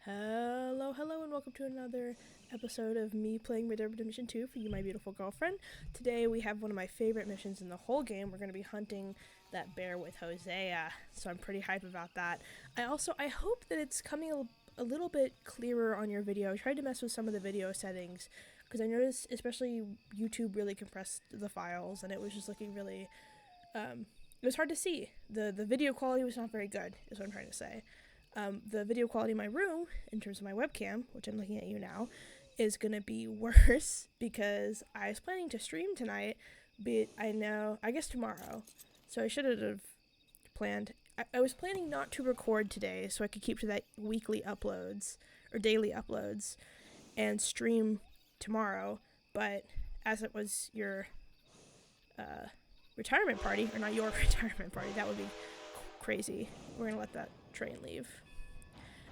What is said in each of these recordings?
Hello, and welcome to another episode of me playing Red Dead Redemption 2 for you, my beautiful girlfriend. Today we have one of my favorite missions in the whole game. We're going to be hunting that bear with Hosea, so I'm pretty hyped about that. I hope that it's coming a little bit clearer on your video. I tried to mess with some of the video settings, because I noticed especially YouTube really compressed the files, and it was just looking really, it was hard to see. The video quality was not very good, is what I'm trying to say. The video quality in my room, in terms of my webcam, which I'm looking at you now, is going to be worse because I was planning to stream tonight, but I guess tomorrow. So I should have planned. I was planning not to record today so I could keep to that weekly uploads, or daily uploads, and stream tomorrow, but as it was your retirement party, or not your retirement party, that would be crazy. We're going to let that train leave.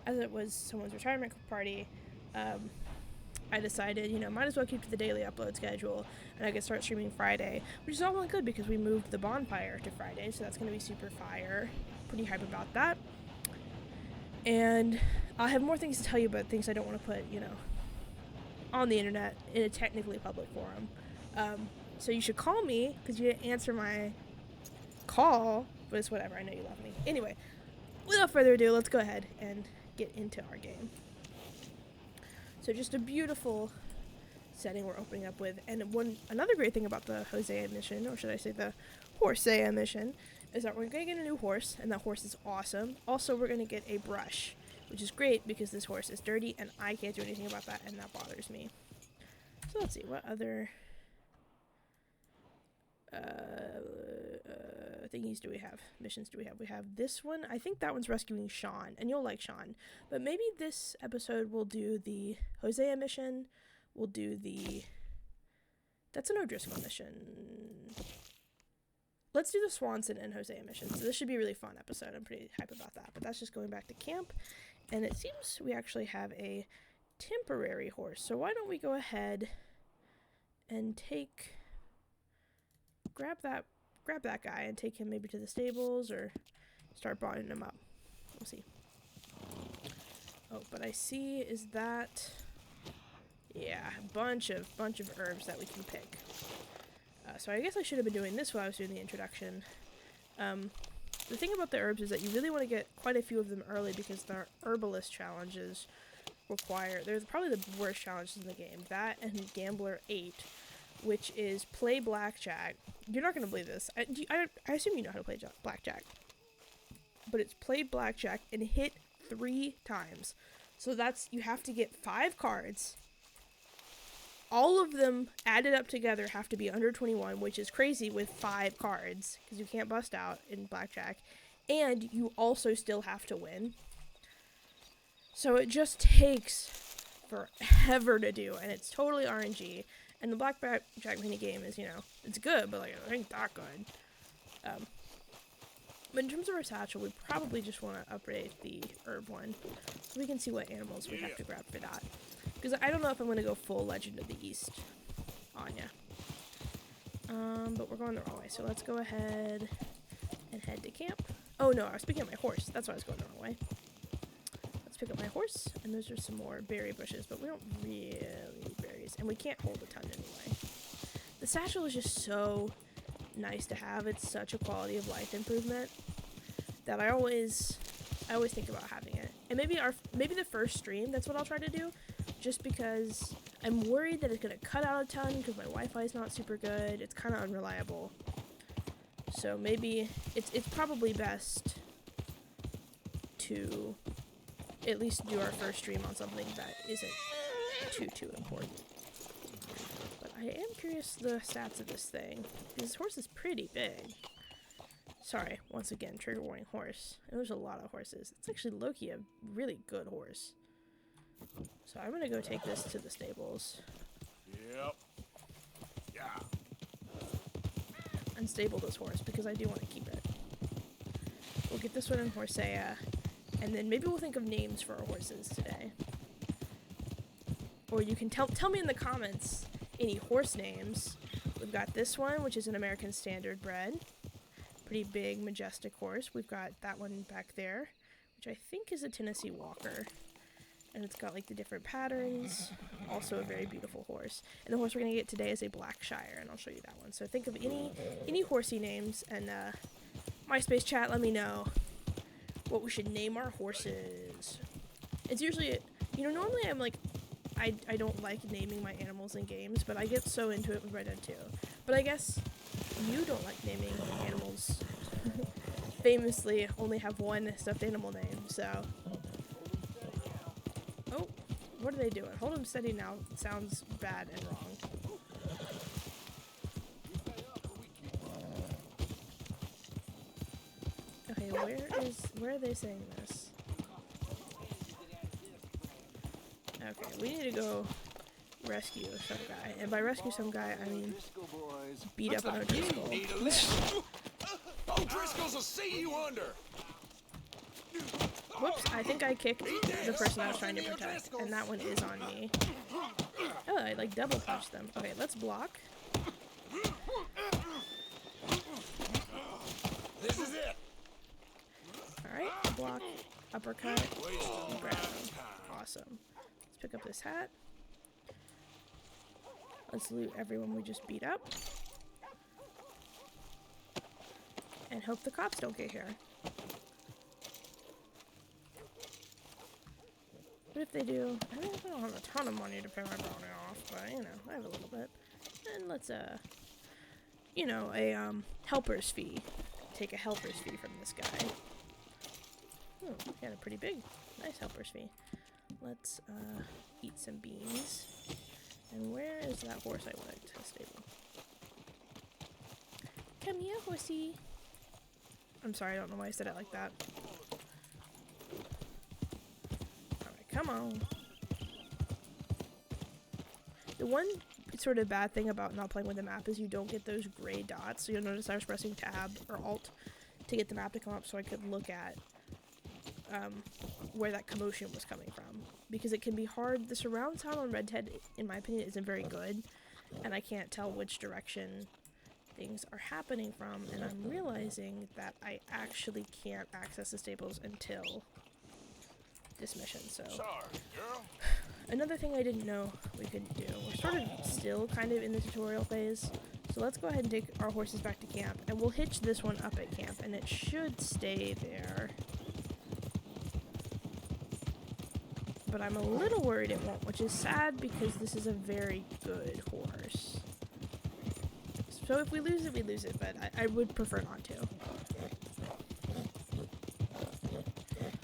As it was someone's retirement party, I decided, might as well keep to the daily upload schedule, and I could start streaming Friday, which is all really good because we moved the bonfire to Friday, so that's going to be super fire. Pretty hype about that. And I'll have more things to tell you about things I don't want to put, on the internet in a technically public forum. So you should call me, because you didn't answer my call, but it's whatever, I know you love me. Anyway, without further ado, let's go ahead and get into our game. So just a beautiful setting we're opening up with, and another great thing about the Hosea mission, or should I say the Horsea mission, is that we're going to get a new horse, and that horse is awesome. Also, we're going to get a brush, which is great because this horse is dirty, and I can't do anything about that, and that bothers me. So let's see, what other thingies do we have? Missions do we have? We have this one. I think that one's rescuing Sean, and you'll like Sean. But maybe this episode we'll do the Hosea mission. We'll do the... That's an O'Driscoll mission. Let's do the Swanson and Hosea mission. So this should be a really fun episode. I'm pretty hype about that. But that's just going back to camp. And it seems we actually have a temporary horse. So why don't we go ahead and grab that guy and take him maybe to the stables or start bonding him up. We'll see. Oh, but I see is that, yeah, a bunch of herbs that we can pick. So I guess I should have been doing this while I was doing the introduction. The thing about the herbs is that you really want to get quite a few of them early because the herbalist challenges they're probably the worst challenges in the game. That and Gambler 8, which is play blackjack. You're not going to believe this. I assume you know how to play blackjack. But it's play blackjack and hit 3 times. So you have to get 5 cards. All of them added up together have to be under 21, which is crazy with 5 cards, because you can't bust out in blackjack. And you also still have to win. So it just takes forever to do, and it's totally RNG. And the blackjack minigame is, it's good, but, it ain't that good. But in terms of our satchel, we probably just want to upgrade the herb one. So we can see what animals we have to grab for that. Because I don't know if I'm going to go full Legend of the East on ya. But we're going the wrong way, so let's go ahead and head to camp. Oh, no, I was picking up my horse. That's why I was going the wrong way. Let's pick up my horse, and those are some more berry bushes, but we don't really need berries, and we can't hold a ton anyway. The satchel is just so nice to have. It's such a quality of life improvement that I always think about having it. And maybe the first stream, that's what I'll try to do, just because I'm worried that it's going to cut out a ton because my Wi-Fi is not super good. It's kind of unreliable. So maybe it's probably best to at least do our first stream on something that isn't too important. But I am curious the stats of this thing. This horse is pretty big. Sorry, once again, trigger warning horse. And there's a lot of horses. It's actually low-key a really good horse. So I'm gonna go take this to the stables. Yep. Yeah. And stable this horse because I do want to keep it. We'll get this one in Horsea. And then maybe we'll think of names for our horses today. Or you can tell me in the comments any horse names. We've got this one, which is an American Standard bred. Pretty big, majestic horse. We've got that one back there, which I think is a Tennessee Walker. And it's got like the different patterns. Also a very beautiful horse. And the horse we're gonna get today is a Blackshire, and I'll show you that one. So think of any horsey names, and MySpace chat, let me know what we should name our horses. It's usually, you know, normally I'm like, I don't like naming my animals in games, but I get so into it with Red Dead 2. But I guess you don't like naming animals. Famously only have one stuffed animal name, so. Oh, what are they doing? Hold them steady now. Sounds bad and wrong. Okay, where are they saying this? Okay, we need to go rescue some guy. And by rescue some guy, I mean beat up an O'Driscoll. O'Driscolls will see you under. Whoops, I think I kicked the person I was trying to protect, and that one is on me. Oh, I like double punched them. Okay, let's block. This is it. Alright, block, uppercut, grab him. Awesome. Let's pick up this hat. Let's loot everyone we just beat up. And hope the cops don't get here. But if they do, I mean, I don't have a ton of money to pay my bounty off, but, you know, I have a little bit. And let's, you know, a, helper's fee. Take a helper's fee from this guy. Oh, got a pretty big, nice helper's fee. Let's, eat some beans. And where is that horse I wanted to stable? Come here, horsey. I'm sorry, I don't know why I said it like that. Come on. The one sort of bad thing about not playing with the map is you don't get those gray dots. So you'll notice I was pressing tab or alt to get the map to come up so I could look at where that commotion was coming from. Because it can be hard. The surround sound on Red Dead, in my opinion, isn't very good. And I can't tell which direction things are happening from. And I'm realizing that I actually can't access the stables until this mission, so. Sorry, girl. Another thing I didn't know we could do. We're sort of still kind of in the tutorial phase, so let's go ahead and take our horses back to camp, and we'll hitch this one up at camp, and it should stay there. But I'm a little worried it won't, which is sad because this is a very good horse. So if we lose it, we lose it, but I would prefer not to.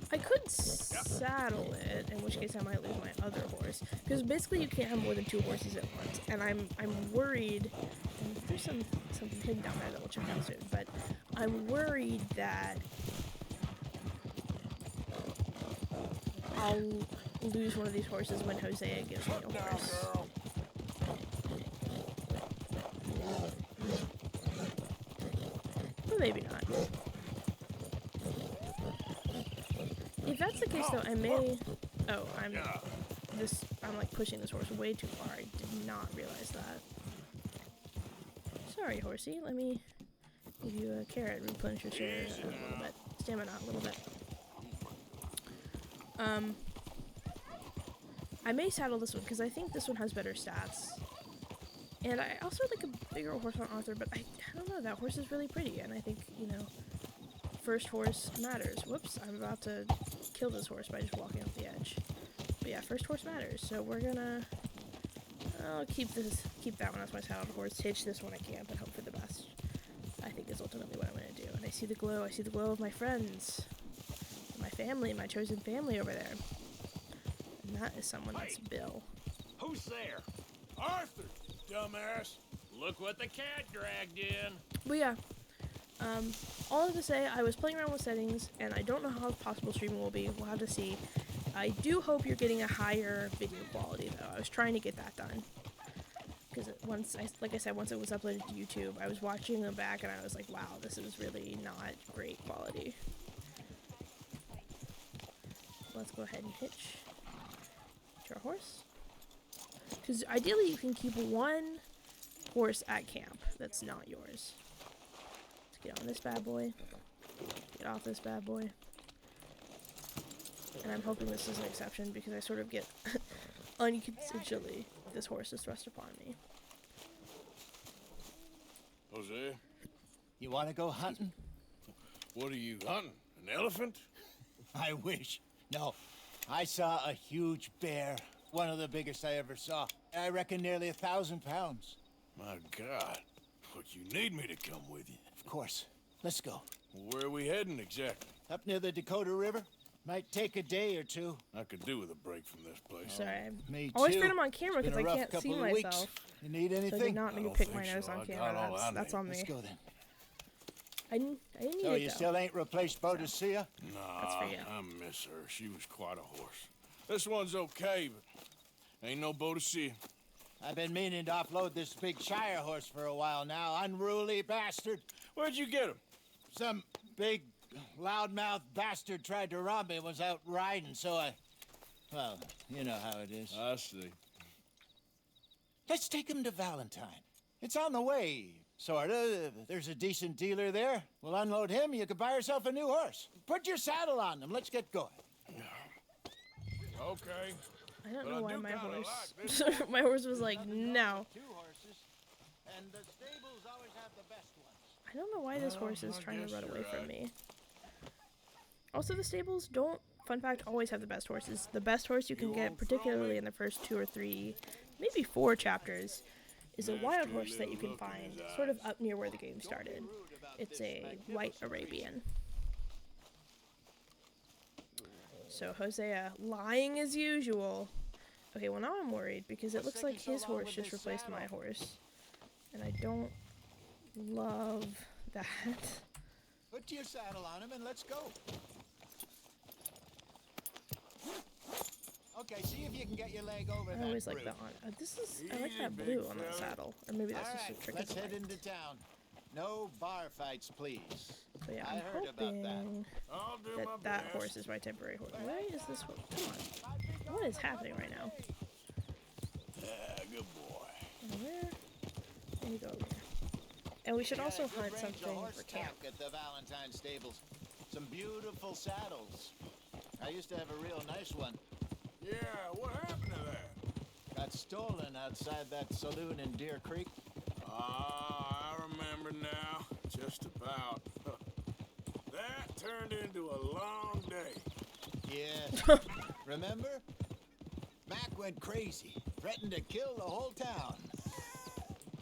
I could saddle it, in which case I might lose my other horse. Because basically you can't have more than 2 horses at once. And I'm worried, and there's something hidden down there that we'll check out soon, but I'm worried that I'll lose one of these horses when Hosea gives me a horse. But maybe not. If that's the case, though, I may. Oh, I'm like pushing this horse way too far. I did not realize that. Sorry, horsey. Let me give you a carrot. Replenish your share a little bit. Stamina a little bit. I may saddle this one because I think this one has better stats. And I also like a bigger horse on Arthur, but I don't know. That horse is really pretty, and I think, you know, first horse matters. Whoops, I'm about to kill this horse by just walking off the edge. But yeah, first horse matters. So we're gonna I'll keep that one as my saddled horse, hitch this one at camp, and hope for the best. I think is ultimately what I'm gonna do. And I see the glow of my friends, my family, my chosen family over there. And that is someone that's Bill. Who's there? Arthur, dumbass. Look what the cat dragged in. But yeah, all I have to say, I was playing around with settings, and I don't know how possible streaming will be. We'll have to see. I do hope you're getting a higher video quality, though. I was trying to get that done. Because like I said, once it was uploaded to YouTube, I was watching them back, and I was like, wow, this is really not great quality. Let's go ahead and hitch our horse. Because ideally, you can keep one horse at camp that's not yours. Let's get on this bad boy. Get off this bad boy. And I'm hoping this is an exception because I sort of get unconsensually this horse is thrust upon me. Jose, You want to go hunting? what are you hunting? An elephant? I wish. No, I saw a huge bear. One of the biggest I ever saw. I reckon nearly 1,000 pounds. My God. But you need me to come with you. Of course. Let's go. Where are we heading exactly? Up near the Dakota River. Might take a day or two. I could do with a break from this place. Sorry, I Me always too. forget I'm on camera It's because been I a rough can't see couple of weeks. myself. You need So I anything? did not mean to don't pick my think nose so. on I got camera. all I That's need. on me. Let's go then. I didn't need So it you though. still ain't replaced Boadicea? That's for Nah, you. I miss her. She was quite a horse. This one's okay, but ain't no Boadicea. I've been meaning to offload this big Shire horse for a while now. Unruly bastard. Where'd you get him? Some big, loudmouth bastard tried to rob me. Was out riding, so I... Well, you know how it is. I see. Let's take him to Valentine. It's on the way, sorta. There's a decent dealer there. We'll unload him. You could buy yourself a new horse. Put your saddle on him. Let's get going. Okay. I don't But know I why do my kinda horse. like this My horse was like, no. 2 horses, and the stables always have the best ones. I don't know why this horse is I trying to guess run you're away from right. me. Also, the stables don't, fun fact, always have the best horses. The best horse you can get, particularly in the first 2 or 3, maybe 4 chapters, is a wild horse that you can find sort of up near where the game started. It's a white Arabian. So Hosea lying as usual. Okay, well now I'm worried because it looks like his horse just replaced my horse. And I don't love that. Put your saddle on him and let's go. Okay, see if you can get your leg over I that always like brute. that on. This is, I like that Easy, blue big on that fella. saddle. Or maybe that's All just right, a trick let's of the head light. into town. No bar fights, please. So yeah, I I'm heard about that. hoping I'll do my that that best. horse is my temporary horse. Why is this one? Come on. What is happening right now? Yeah, good boy. And where? And you go over here. And we should also hunt something for camp. At the Valentine stables. Some beautiful saddles. I used to have a real nice one. Yeah, what happened to that? Got stolen outside that saloon in Deer Creek. Ah, I remember now. Just about. That turned into a long day. Yes. Remember? Mac went crazy, threatened to kill the whole town.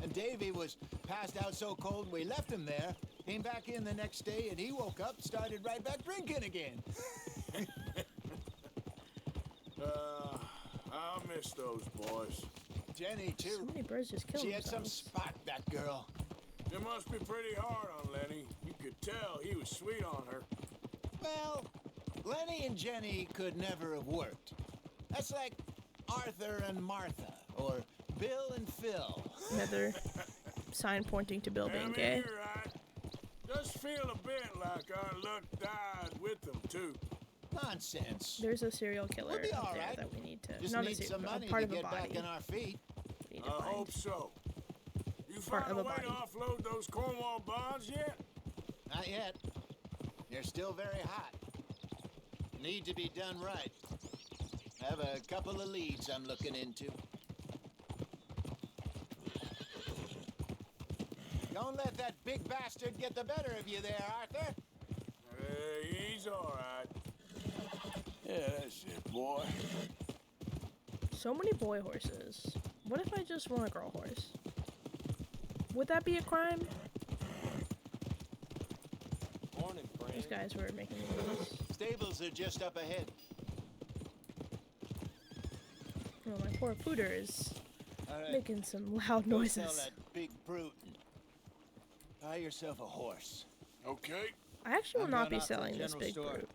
And Davy was passed out so cold we left him there. Came back in the next day and he woke up, started right back drinking again. I'll miss those boys. Jenny, So too. many birds just killed She had some themselves. spot, that girl. It must be pretty hard on Lenny. You could tell he was sweet on her. Well, Lenny and Jenny could never have worked. That's like Arthur and Martha, or Bill and Phil. Another sign pointing to Bill being I mean, gay. you're right. Does feel a bit like our luck died with them, too. Nonsense. There's a serial killer We'll be up all there right. that we need to. Just Not a need serial, some but money a part to of a get body. back on our feet. We need I to find. hope so. You Part found of a a way body. to offload those Cornwall bonds yet? Not yet. They're still very hot. Need to be done right. Have a couple of leads I'm looking into. Don't let that big bastard get the better of you there, Arthur. He's all right. Yeah, that's it, boy. So many boy horses. What if I just want a girl horse? Would that be a crime? Morning, Those guys were making me nervous. Stables are just up ahead. Well, my poor pooter is All right. making some loud Go sell noises. that big brute. Buy yourself a horse. Okay. I actually will I'm not going be out to the selling this general big store. brute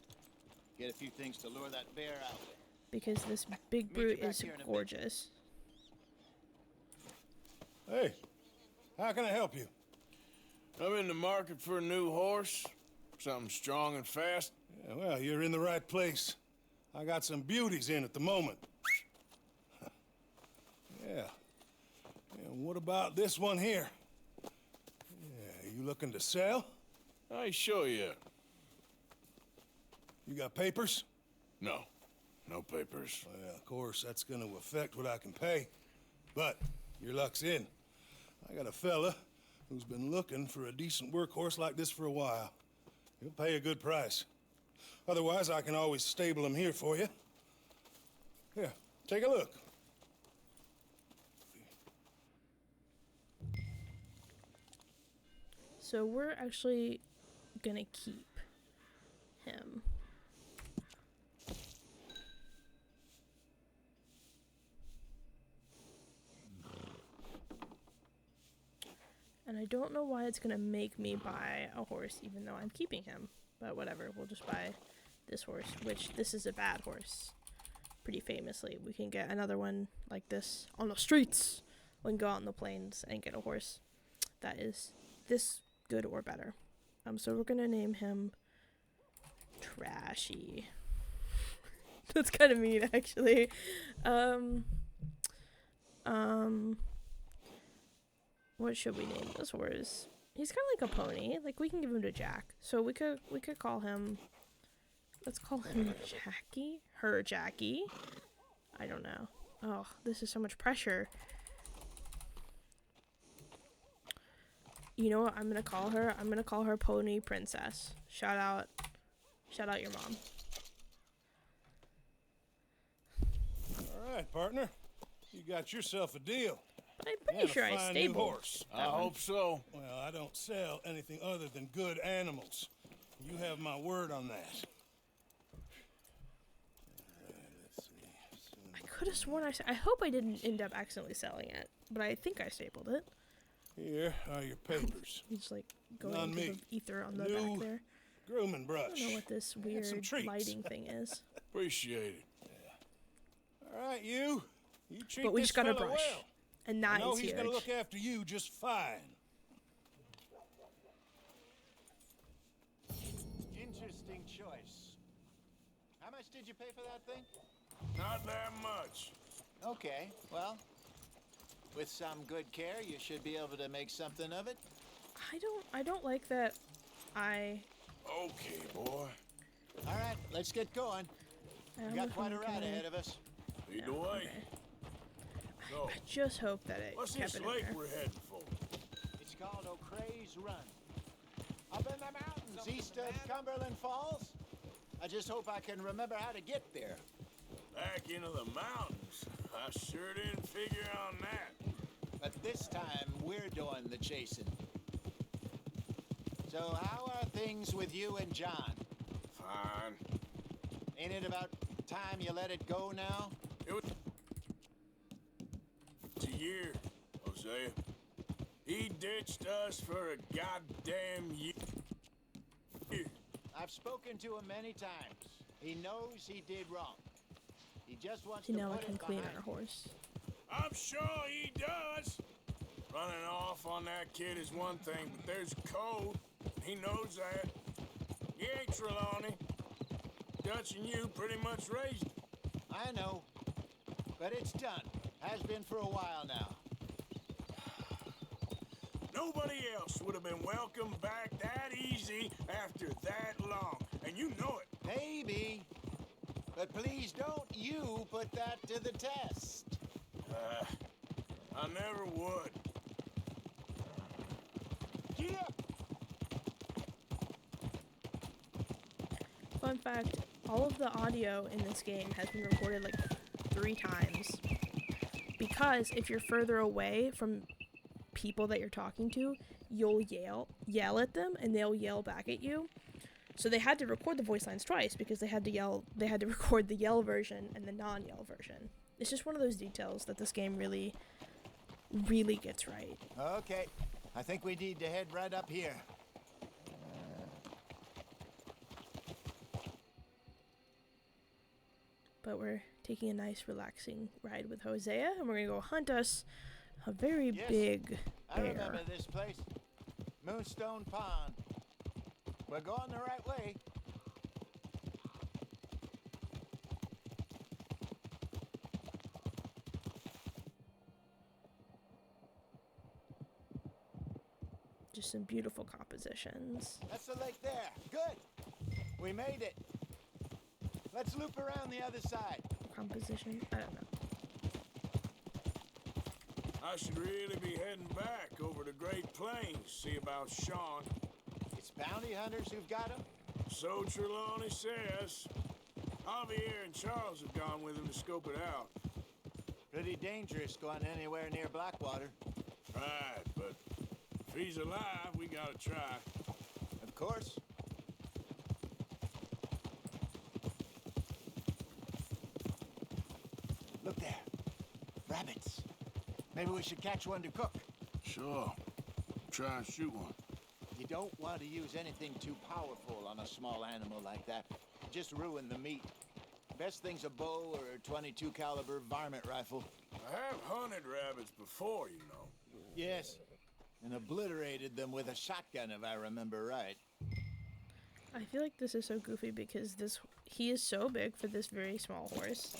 Get a few things to lure that bear out. because this big Meet you brute back is here in a bit. gorgeous. Hey, how can I help you? I'm in the market for a new horse. Something strong and fast. Yeah, well, you're in the right place. I got some beauties in at the moment. Yeah. And what about this one here? Yeah, you looking to sell? I show you. You got papers? No. No papers. Well, of course, that's gonna affect what I can pay. But your luck's in. I got a fella who's been looking for a decent workhorse like this for a while. He'll pay a good price. Otherwise, I can always stable him here for you. Here, take a look. So we're actually gonna keep him. And I don't know why it's gonna make me buy a horse even though I'm keeping him. But whatever, we'll just buy this horse, which this is a bad horse. Pretty famously. We can get another one like this on the streets. We can go out in the plains and get a horse that is this good or better. So we're gonna name him Trashy. That's kind of mean, actually. What should we name this horse? He's kind of like a pony. Like, we can give him to Jack. So we could call him. Let's call him Jackie. Her Jackie. I don't know. Oh, this is so much pressure. You know what I'm gonna call her? I'm gonna call her Pony Princess. Shout out your mom. All right, partner. You got yourself a deal. But I'm pretty sure I New stabled. horse. I hope so. Well, I don't sell anything other than good animals. You have my word on that. Let's see. I could have sworn I hope I didn't end up accidentally selling it, but I think I stabled it. Here are your papers. He's like going On into me. the ether on the New back there. Grooming I brush. don't know what this some weird treats. lighting thing is. Appreciate it. All right, you. You treat But we this just got a fella brush. well. And I that know is he's huge. gonna look after you just fine. Interesting choice. How much did you pay for that thing? Not that much. Okay, well, with some good care, you should be able to make something of it. I don't like that I Okay, boy. All right, let's get going. I We've got almost quite a wanna ride go- ahead of us. Lead the Yeah, way. okay. So, I just hope that it what's kept this it in lake there. we're heading for? It's called O'Creagh's Run. Up in the mountains east of Cumberland Falls. I just hope I can remember how to get there. Back into the mountains. I sure didn't figure on that. But this time, we're doing the chasing. So how are things with you and John? Fine. Ain't it about time you let it go now? It was a year, Hosea. He ditched us for a goddamn year. I've spoken to him many times. He knows he did wrong. He just wants See, to now I put can it clean behind our horse. I'm sure he does. Running off on that kid is one thing, but there's code. He knows that. He ain't Trelawney. Dutch and you pretty much raised him. I know, but it's done. Has been for a while now. Nobody else would have been welcomed back that easy after that long, and you know it. Maybe, but please don't you put that to the test. I never would. Yeah. Fun fact, all of the audio in this game has been recorded like 3 times. Because if you're further away from people that you're talking to, you'll yell at them and they'll yell back at you. So they had to record the voice lines twice because they had to record the yell version and the non-yell version. It's just one of those details that this game really, really gets right. Okay, I think we need to head right up here. But we're taking a nice relaxing ride with Hosea and we're gonna go hunt us a very Yes, big I bear. remember this place. Moonstone Pond. We're going the right way. Just some beautiful compositions. That's the lake there. Good. We made it. Let's loop around the other side. Composition? I don't know. I should really be heading back over the Great Plains, see about Sean. It's bounty hunters who've got him? So Trelawney says. Javier and Charles have gone with him to scope it out. Pretty dangerous going anywhere near Blackwater. Right, but if he's alive, we gotta try. Of course. Look there. Rabbits. Maybe we should catch one to cook. Sure. Try and shoot one. You don't want to use anything too powerful on a small animal like that. Just ruin the meat. Best thing's a bow or a 22 caliber varmint rifle. I have hunted rabbits before, you know. Yes. And obliterated them with a shotgun, if I remember right. I feel like this is so goofy because he is so big for this very small horse.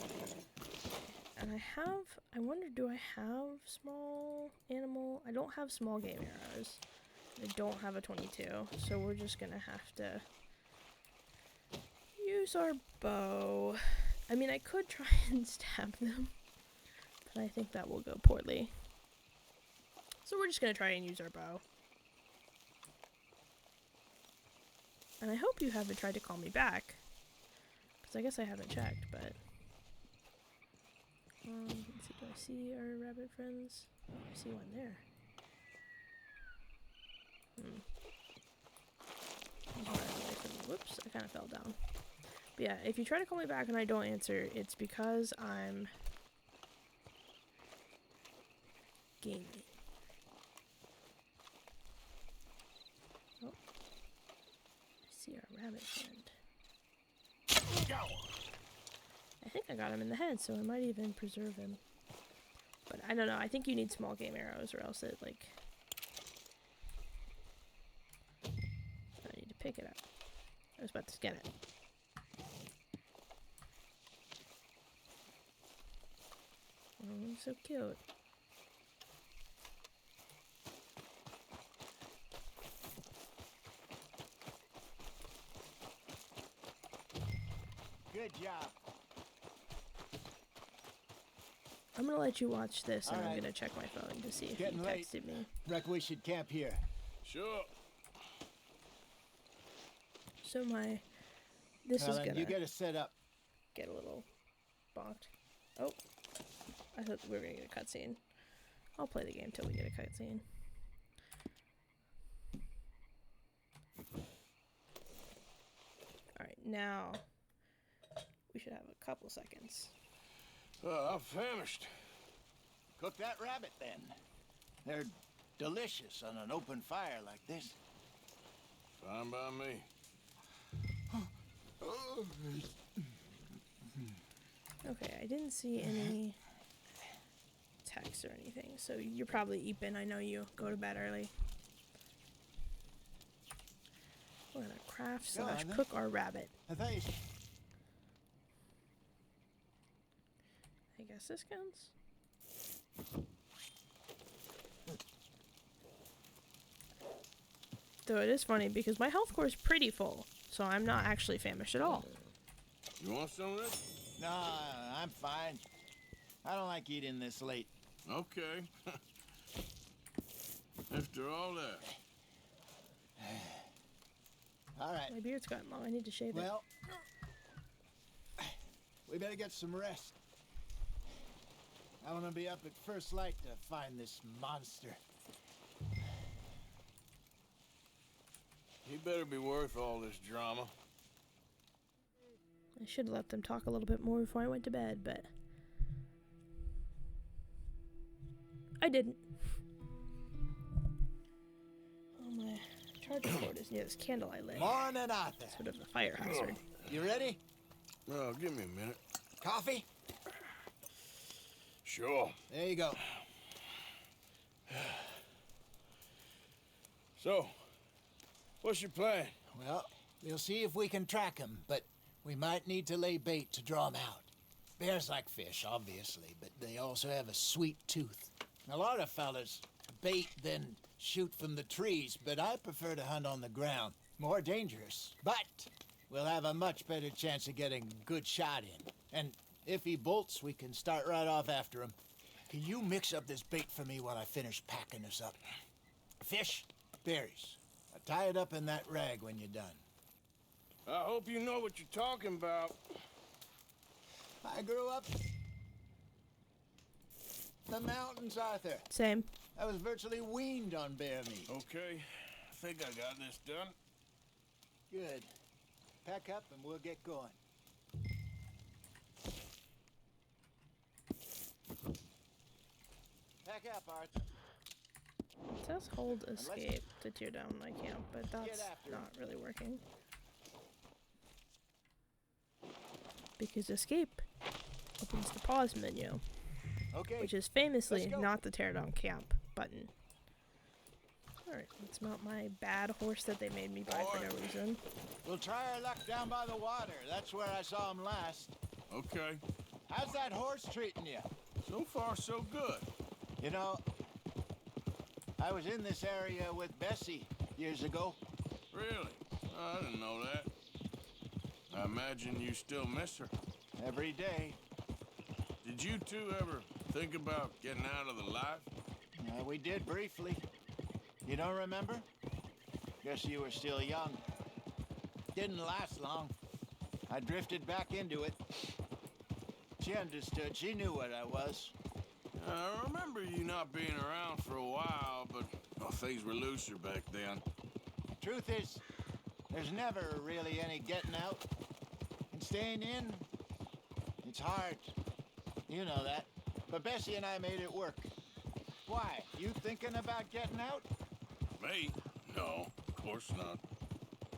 And I wonder, do I have small animal? I don't have small game arrows. I don't have a 22, so we're just gonna have to use our bow. I mean, I could try and stab them, but I think that will go poorly. So we're just gonna try and use our bow. And I hope you haven't tried to call me back, because I guess I haven't checked, but... let's see, do I see our rabbit friends? Oh, I see one there. Whoops, I kind of fell down. But yeah, if you try to call me back and I don't answer, it's because I'm gaming. Oh, I see our rabbit friend. Got one. I think I got him in the head, so I might even preserve him. But I don't know, I think you need small game arrows or else it, like... I need to pick it up. I was about to scan it. Oh, so cute. Good job. I'm gonna let you watch this, and I'm Alright. gonna check my phone to see if Getting you late. texted me. Reckon we should camp here. Sure. So this is Helen, gonna you get us set up. get a little bonked. Oh, I thought we were gonna get a cutscene. I'll play the game till we get a cutscene. Alright, now we should have a couple seconds. I'm famished. Cook that rabbit then. They're delicious on an open fire like this. Fine by me. Okay, I didn't see any text or anything, so you're probably eeping. I know you go to bed early. We're gonna craft Go on, slash then. cook our rabbit. I thought you... I guess this counts. Though it is funny because my health core is pretty full, so I'm not actually famished at all. You want some of this? No, I'm fine. I don't like eating this late. Okay. After all that. All right. My beard's gotten long. I need to shave it. Well, we better get some rest. I want to be up at first light to find this monster. He better be worth all this drama. I should have let them talk a little bit more before I went to bed, but I didn't. Oh, my charger cord is near this candle I lit. Morning, Arthur. Sort of a fire hazard. You ready? Well, give me a minute. Coffee? Sure. There you go. So, what's your plan? Well, we'll see if we can track him, but we might need to lay bait to draw him out. Bears like fish, obviously, but they also have a sweet tooth. A lot of fellas bait, then shoot from the trees, but I prefer to hunt on the ground. More dangerous, but we'll have a much better chance of getting a good shot in. And if he bolts, we can start right off after him. Can you mix up this bait for me while I finish packing this up? Fish, berries. Tie it up in that rag when you're done. I hope you know what you're talking about. I grew up in the mountains, Arthur. Same. I was virtually weaned on bear meat. Okay, I think I got this done. Good. Pack up and we'll get going. Pack up, Arthur. It says hold escape to tear down my camp, but that's after not really working. Because escape opens the pause menu, Okay. which is famously let's go. not the tear down camp button. Alright, let's mount my bad horse that they made me buy for no reason. We'll try our luck down by the water. That's where I saw him last. Okay, How's that horse treating you? so far so good. You know, I was in this area with Bessie years ago. Really? I didn't know that. I imagine you still miss her. Every day. Did you two ever think about getting out of the life? We did briefly. You don't remember? Guess you were still young. Didn't last long. I drifted back into it. She understood. She knew what I was. I remember you not being around for a while, but things were looser back then. Truth is, there's never really any getting out. And staying in, it's hard. You know that. But Bessie and I made it work. Why? You thinking about getting out? Me? No, of course not.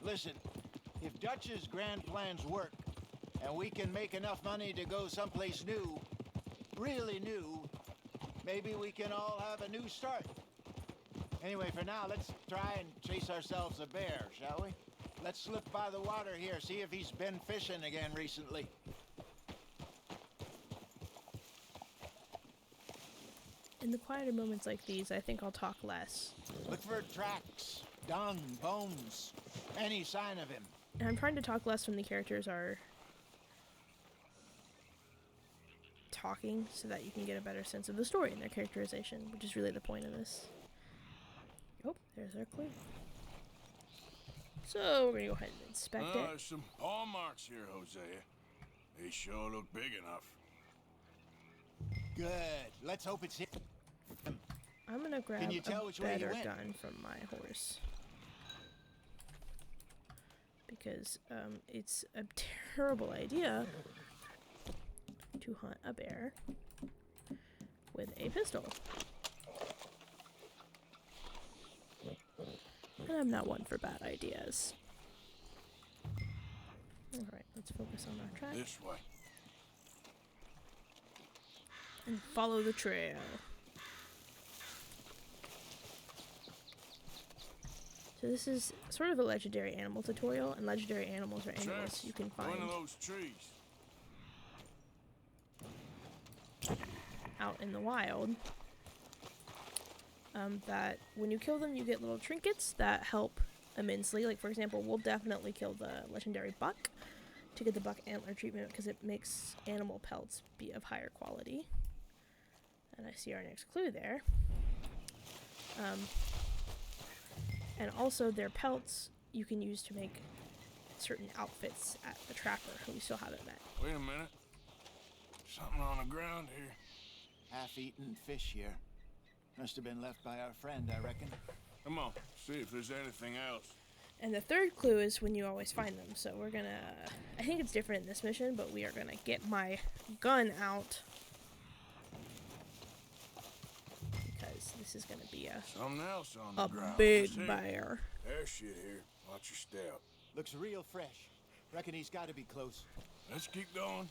Listen, if Dutch's grand plans work, and we can make enough money to go someplace new, really new, maybe we can all have a new start. Anyway, for now, let's try and chase ourselves a bear, shall we? Let's slip by the water here, see if he's been fishing again recently. In the quieter moments like these, I think I'll talk less. Look for tracks, dung, bones, any sign of him. And I'm trying to talk less when the characters are talking so that you can get a better sense of the story and their characterization, which is really the point of this. Oh, there's our clue. So we're gonna go ahead and inspect it. There's some paw marks here, Hosea. They sure look big enough. Good. Let's hope it's him. I'm gonna grab you tell a which way he better went? gun from my horse. Because it's a terrible idea to hunt a bear with a pistol. And I'm not one for bad ideas. Alright, let's focus on our track This way. and follow the trail. So this is sort of a legendary animal tutorial, and legendary animals are animals Tracks. you can find One of those trees. out in the wild. That when you kill them, you get little trinkets that help immensely. Like, for example, we'll definitely kill the legendary buck to get the buck antler treatment because it makes animal pelts be of higher quality. And I see our next clue there. And also their pelts you can use to make certain outfits at the trapper, who we still haven't met. Wait a minute. Something on the ground here. Half-eaten fish here. Must have been left by our friend, I reckon. Come on, see if there's anything else. And the third clue is when you always find them. So we're gonna, I think it's different in this mission, but we are gonna get my gun out. Because this is gonna be Something else on the a ground. big Just here. bear. There's shit here. Watch your step. Looks real fresh. Reckon he's got to be close. Let's keep going.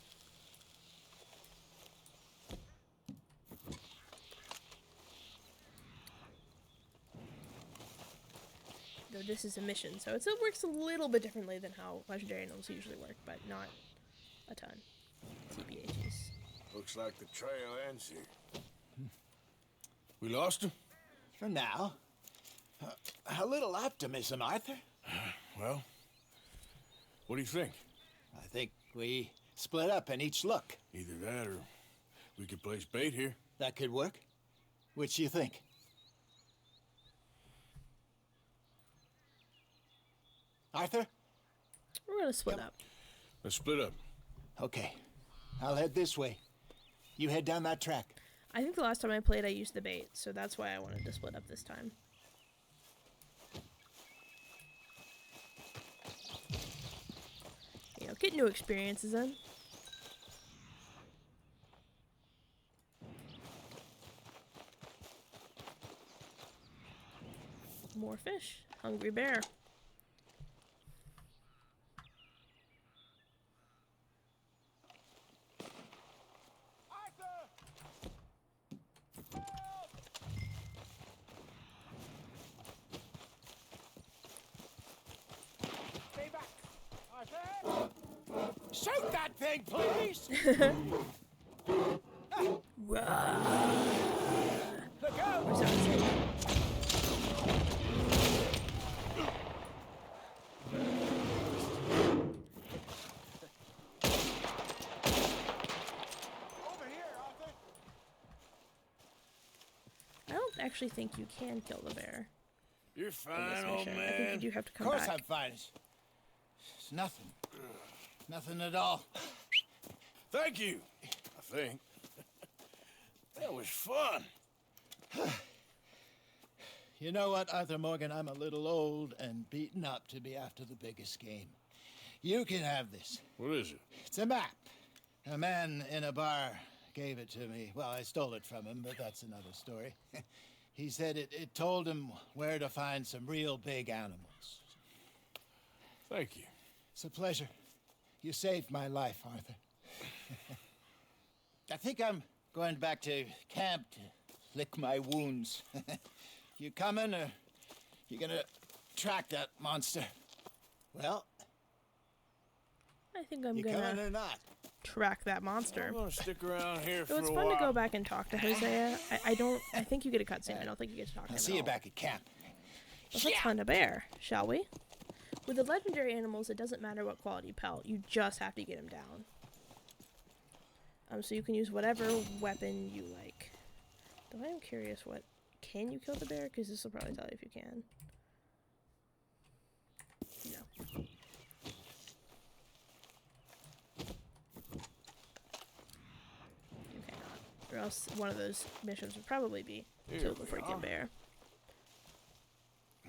Though this is a mission, so it still works a little bit differently than how legendary animals usually work, but not a ton. TBHs. Looks like the trail ends here. We lost him? For now. A little optimism, Arthur. Well, What do you think? I think we split up and each look. Either that or we could place bait here. That could work. Which do you think? Arthur? We're gonna split up. Let's split up. Okay. I'll head this way. You head down that track. I think the last time I played, I used the bait, so that's why I wanted to split up this time. You know, get new experiences in. More fish. Hungry bear. Stay back. Arthur! Shoot that thing, please! Whoa. Look out! Where's that? Over here, Arthur! I don't actually think you can kill the bear. You're in this fine, old mission. I think you man. do have to Of come course back. I'm fine. It's nothing. Nothing at all. Thank you, I think. That was fun. You know what, Arthur Morgan? I'm a little old and beaten up to be after the biggest game. You can have this. What is it? It's a map. A man in a bar gave it to me. Well, I stole it from him, but that's another story. He said it told him where to find some real big animals. Thank you. It's a pleasure. You saved my life, Arthur. I think I'm going back to camp to lick my wounds. You coming, or you gonna track that monster? Well, I think I'm you coming gonna or not? track that I'm monster. gonna stick around here for So it's a fun while. to go back and talk to Hosea. I think you get a cutscene. I don't think you get to talk to him I'll at see you all. back at camp. Well, let's find a bear, shall we? With the legendary animals, it doesn't matter what quality pelt. You just have to get him down. So you can use whatever weapon you like. Though I am curious, can you kill the bear? Because this will probably tell you if you can. No. You cannot. Or else one of those missions would probably be Here kill the we freaking are. bear.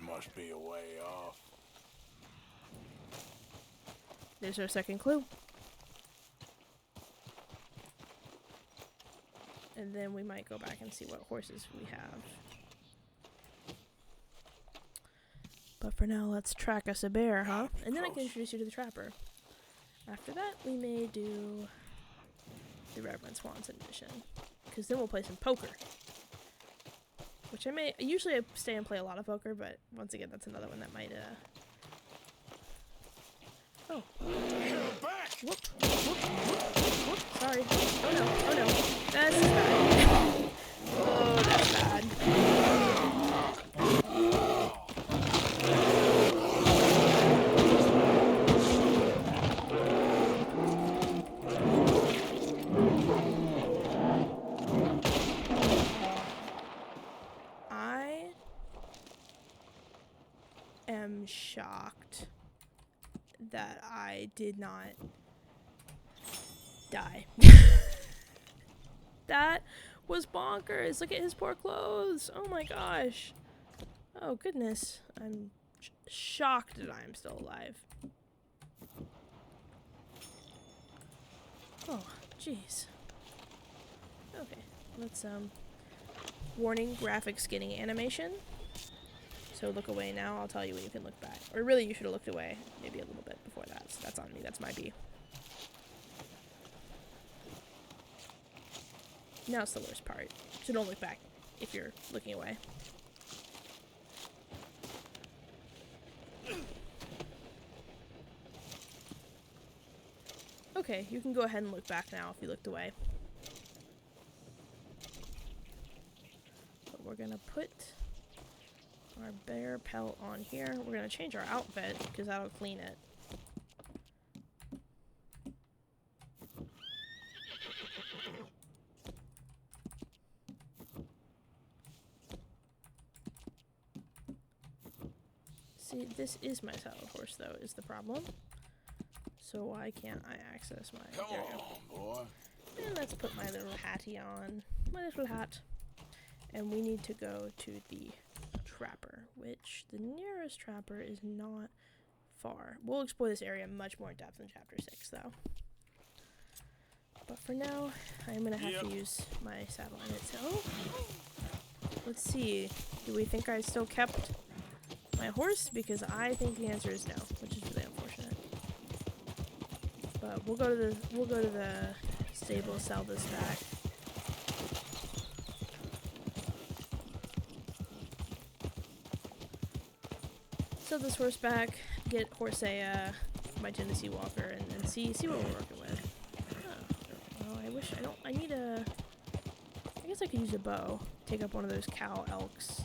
Must be a way off. There's our second clue. And then we might go back and see what horses we have. But for now, let's track us a bear, huh? And then I can introduce you to the trapper. After that, we may do the Reverend Swanson mission. Because then we'll play some poker. Which usually I stay and play a lot of poker, but once again, that's another one that might, Oh. Back! Whoop, whoop, whoop, whoop, sorry. Oh no, oh no. That's bad. Oh, that's bad. I am shocked that I did not die. That was bonkers. Look at his poor clothes. Oh my gosh. Oh goodness. I'm shocked that I'm still alive. Oh, jeez. Okay, let's, warning, graphic skinning animation. So look away now, I'll tell you when you can look back. Or really, you should have looked away maybe a little bit before that. So that's on me, that's my B. Now it's the worst part. So don't look back if you're looking away. Okay, you can go ahead and look back now if you looked away. But we're gonna put our bear pelt on here. We're gonna change our outfit because that'll clean it. See, this is my saddle horse, though, is the problem. So why can't I access my... Come there we go. on, boy. And let's put my little hattie on. My little hat. And we need to go to the trapper, which the nearest trapper is not far. We'll explore this area much more in depth in Chapter 6, though. But for now, I'm going to have to use my saddle in it. So, let's see. Do we think I still kept my horse? Because I think the answer is no, which is really unfortunate. But we'll go to the stable, sell this back. Sell this horse back, get Horsea, my Tennessee Walker, and see what we're working with. Oh, well, I guess I could use a bow. Take up one of those cow elks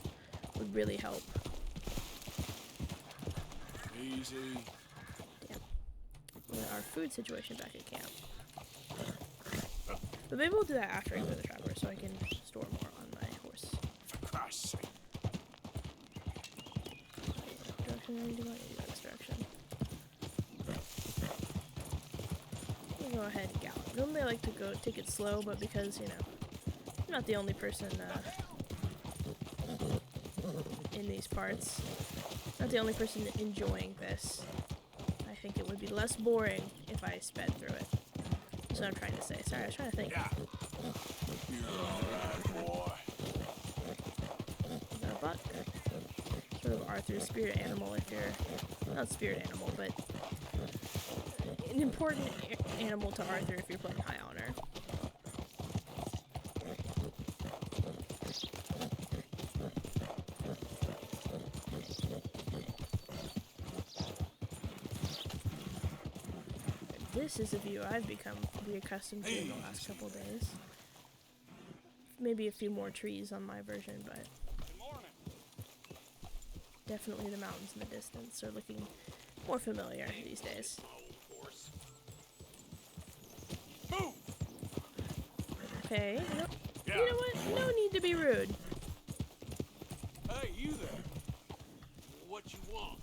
would really help. Easy. Damn. With our food situation back at camp. But maybe we'll do that after I go to the trapper so I can store more on my horse. For Christ's sake. Direction, I do want to go this direction. We'll go ahead and gallop. Normally I like to go take it slow, but because, you know, I'm not the only person in these parts. Not the only person enjoying this. I think it would be less boring if I sped through it. That's what I'm trying to say. Sorry, I was trying to think. Yeah. You're alright, boy. The buck. Sort of Arthur's spirit animal if you're... Not spirit animal, but... An important animal to Arthur if you're playing High Honor. This is a view I've become reaccustomed to in the last couple days. Maybe a few more trees on my version, but definitely the mountains in the distance are looking more familiar these days. Move! Okay, no, Yeah. you know what? No need to be rude. Hey, you there. What you want?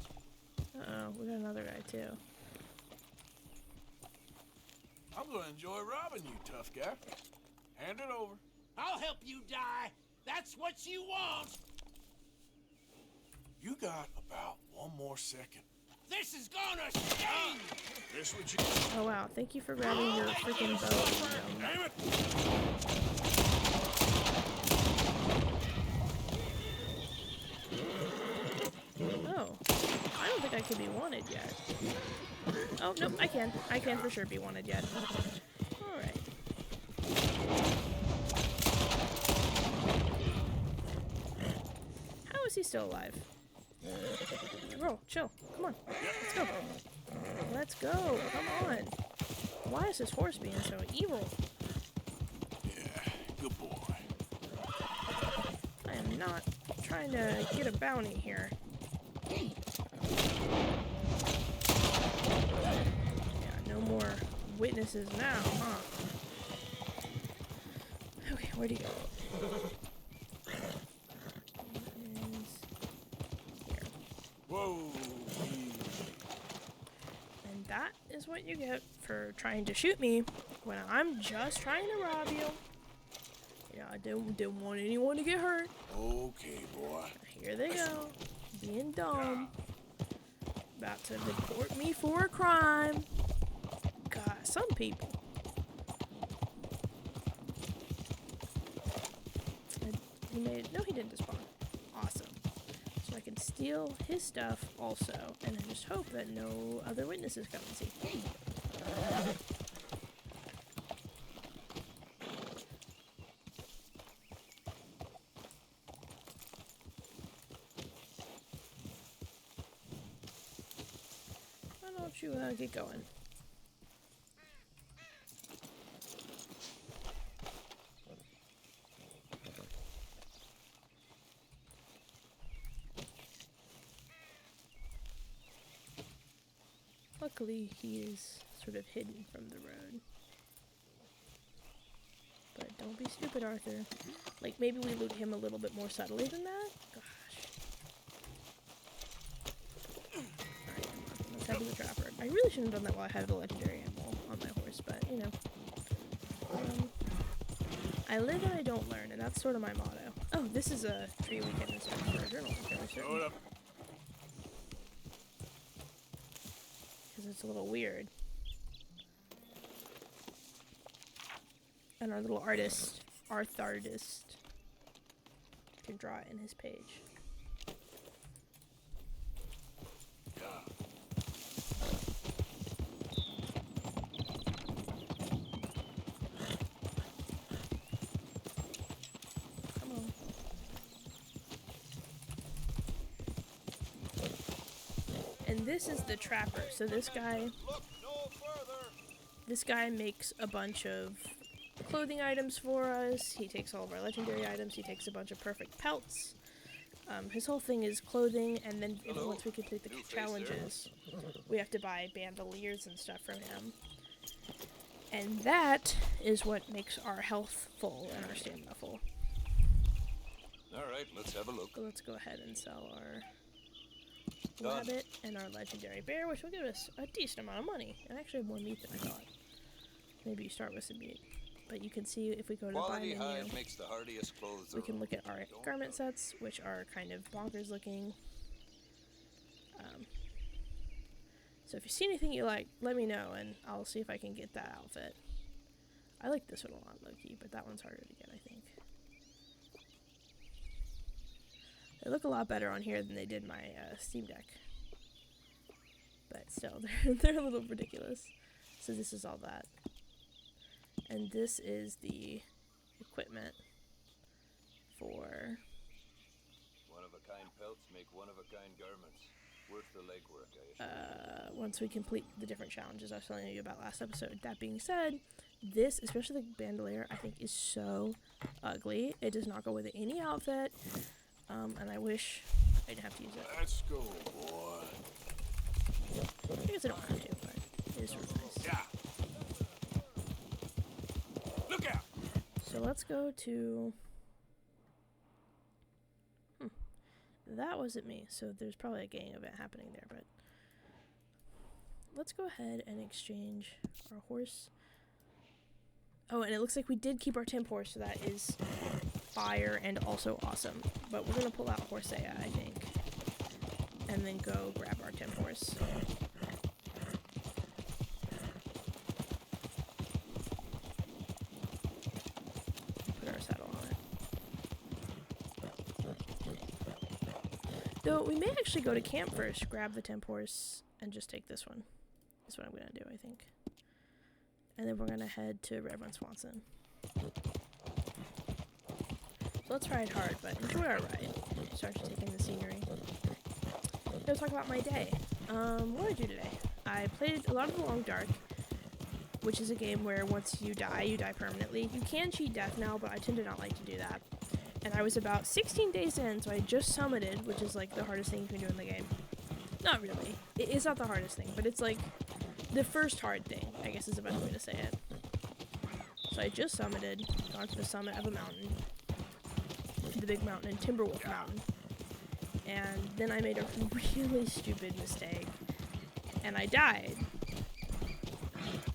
Uh-oh, we got another guy too. I'm gonna enjoy robbing you, tough guy. Hand it over. I'll help you die. That's what you want. You got about one more second. This is gonna sting. This what you... Oh wow, thank you for grabbing your freaking bow. Damn it! Oh, I don't think I can be wanted yet. Oh, nope, I can. I can for sure be wanted yet. Alright. How is he still alive? Bro, chill. Come on. Let's go. Let's go. Come on. Why is this horse being so evil? Yeah, good boy. I am not trying to get a bounty here. Yeah, no more witnesses now, huh? Okay, where'd he go? Here. Whoa. And that is what you get for trying to shoot me when I'm just trying to rob you. Yeah, I didn't want anyone to get hurt. Okay, boy. Here they go, being dumb. About to report me for a crime. God, some people. And he made... No, he didn't despawn. Awesome. So I can steal his stuff also, and I just hope that no other witnesses come and see. Why don't you get going? Luckily, he is sort of hidden from the road. But don't be stupid, Arthur. Like, maybe we loot him a little bit more subtly than that? Gosh. I really shouldn't have done that while I had the legendary animal on my horse, but, you know. I live and I don't learn, and that's sort of my motto. Oh, this is a tree we can insert for a journal. Hold up. Because it's a little weird. And our little artist, artist, can draw it in his page. Come on. And this is the trapper. So this guy makes a bunch of clothing items for us. He takes all of our legendary items. He takes a bunch of perfect pelts. His whole thing is clothing, and then once we complete the challenges, we have to buy bandoliers and stuff from him. And that is what makes our health full and our stamina full. Alright, let's have a look. So let's go ahead and sell our rabbit and our legendary bear, which will give us a decent amount of money. And actually more meat than I thought. Maybe you start with some meat. But you can see if we go to the buy menu, makes the hardiest clothes we can look at our garment sets, which are kind of bonkers looking. So if you see anything you like, let me know, and I'll see if I can get that outfit. I like this one a lot, low-key, but that one's harder to get, I think. They look a lot better on here than they did my Steam Deck. But still, they're a little ridiculous. So this is all that. And this is the equipment for... One-of-a-kind pelts make one-of-a-kind garments. Worth the legwork, I assure once we complete the different challenges I was telling you about last episode. That being said, this, especially the bandolier, I think is so ugly. It does not go with any outfit. And I wish I didn't have to use it. Let's go, boy. I guess I don't have to, but it is really nice. Yeah. Look out! So let's go to... That wasn't me, so there's probably a gang event happening there, but... Let's go ahead and exchange our horse. Oh, and it looks like we did keep our temp horse, so that is fire and also awesome. But we're going to pull out Horsea, I think. And then go grab our temp horse. Put our saddle on it. Though, we may actually go to camp first, grab the temp horse, and just take this one. That's what I'm going to do, I think. And then we're going to head to Red Run Swanson. So let's ride hard, but enjoy our ride. Start taking the scenery. Let's talk about my day. What did I do today? I played a lot of The Long Dark, which is a game where once you die permanently. You can cheat death now, but I tend to not like to do that. And I was about 16 days in, so I just summited, which is like the hardest thing you can do in the game. Not really. It's not the hardest thing, but it's like the first hard thing, I guess is the best way to say it. So I just summited, got to the summit of a mountain, the big mountain in Timberwolf Mountain, and then I made a really stupid mistake, and I died.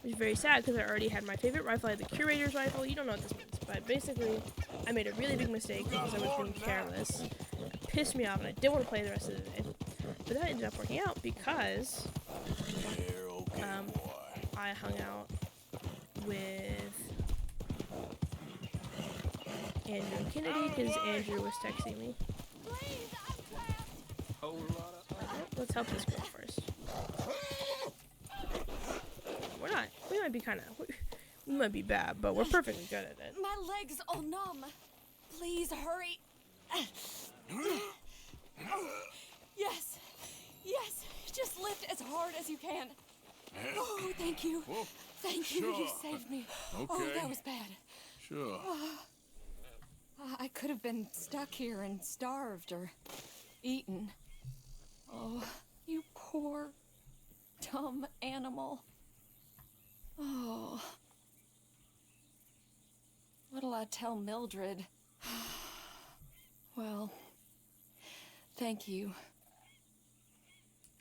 Which is very sad because I already had my favorite rifle. I had the Curator's rifle. You don't know what this means, but basically, I made a really big mistake because I was being careless. It pissed me off, and I didn't want to play the rest of the day. But that ended up working out because I hung out with Andrew and Kennedy because Andrew was texting me. Let's help this girl first. We might be we might be bad, but we're perfectly good at it. My legs all numb. Please hurry. Yes. Yes. Just lift as hard as you can. Oh, thank you. Well, thank you. sure. You saved me. Okay. Oh, that was bad. Sure. I could have been stuck here and starved or eaten. Oh, you poor, dumb animal. Oh. What'll I tell Mildred? Well, thank you.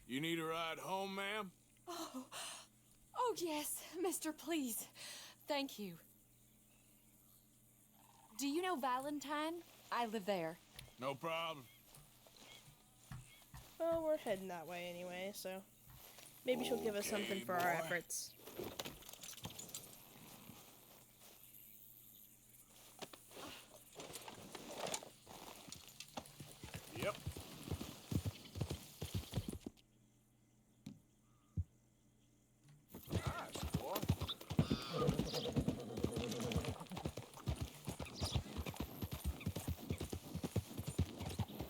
You need a ride home, ma'am? Oh, yes, mister, please. Thank you. Do you know Valentine? I live there. No problem. Well, we're heading that way anyway, so maybe she'll give us something Okay, for our boy. efforts. Yep. Nice, boy.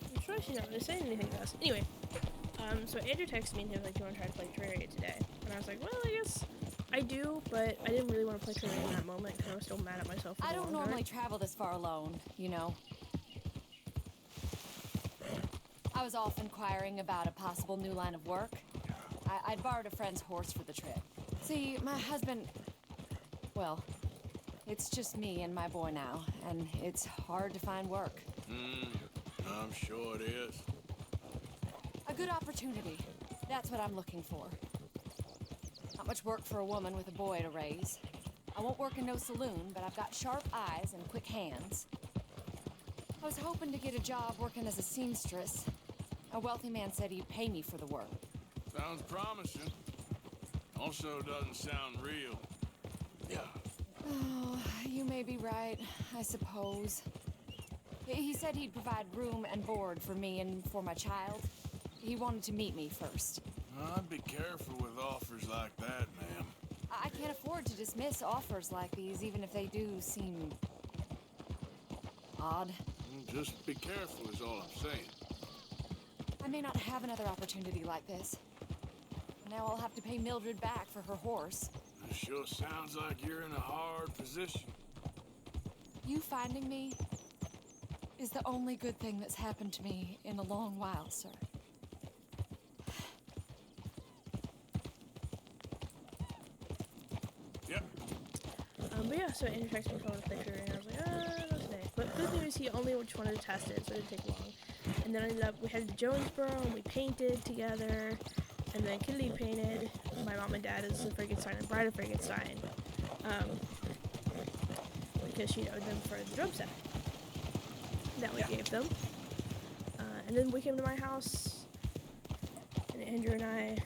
I'm sure she's not really saying anything to us. Anyway, so Andrew texted me and he was like, "Do you want to try to play Terraria today?" And I was like, "Well, I guess I do, but I didn't really want to play Terraria in that moment because I was still mad at myself for I the don't long normally drive. travel this far alone, you know. I was off inquiring about a possible new line of work. I'd borrowed a friend's horse for the trip. See, my husband... Well, it's just me and my boy now, and it's hard to find work. I'm sure it is. A good opportunity. That's what I'm looking for. Not much work for a woman with a boy to raise. I won't work in no saloon, but I've got sharp eyes and quick hands. I was hoping to get a job working as a seamstress. A wealthy man said he'd pay me for the work. Sounds promising. Also doesn't sound real. Yeah. Oh, you may be right, I suppose. He said he'd provide room and board for me and for my child. He wanted to meet me first. I'd be careful with offers like that, ma'am. I can't afford to dismiss offers like these, even if they do seem... odd. Just be careful is all I'm saying. I may not have another opportunity like this. Now I'll have to pay Mildred back for her horse. It sure sounds like you're in a hard position. You finding me is the only good thing that's happened to me in a long while, sir. Yep. But yeah, so Andrew texted me if I want to play Terraria, and I was like, not today. But good news, he only just wanted to test it, so it didn't take long. And then we headed to Jonesboro, and we painted together. And then Kinley painted. My mom and dad is a Frankenstein and Bride of Frankenstein. Because she owed them for the drum set that we gave them. And then we came to my house, and Andrew and I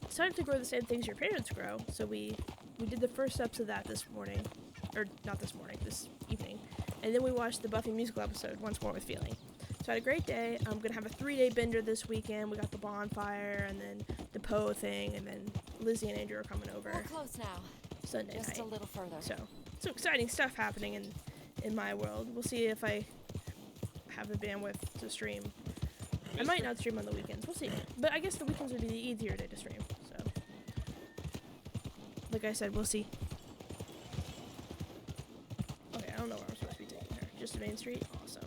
decided to grow the same things your parents grow. So we did the first steps of that this morning. Or not this morning, this evening. And then we watched the Buffy musical episode once more with Feeling. So I had a great day. I'm going to have a 3-day bender this weekend. We got the bonfire and then the Poe thing, and then Lizzie and Andrew are coming over We're close now. Sunday night. Just a little further. So, some exciting stuff happening in my world. We'll see if I have the bandwidth to stream. I might not stream on the weekends. We'll see. But I guess the weekends would be the easier day to stream. So, like I said, we'll see. Okay, I don't know where I'm supposed to be taking her. Just to Main Street? Awesome.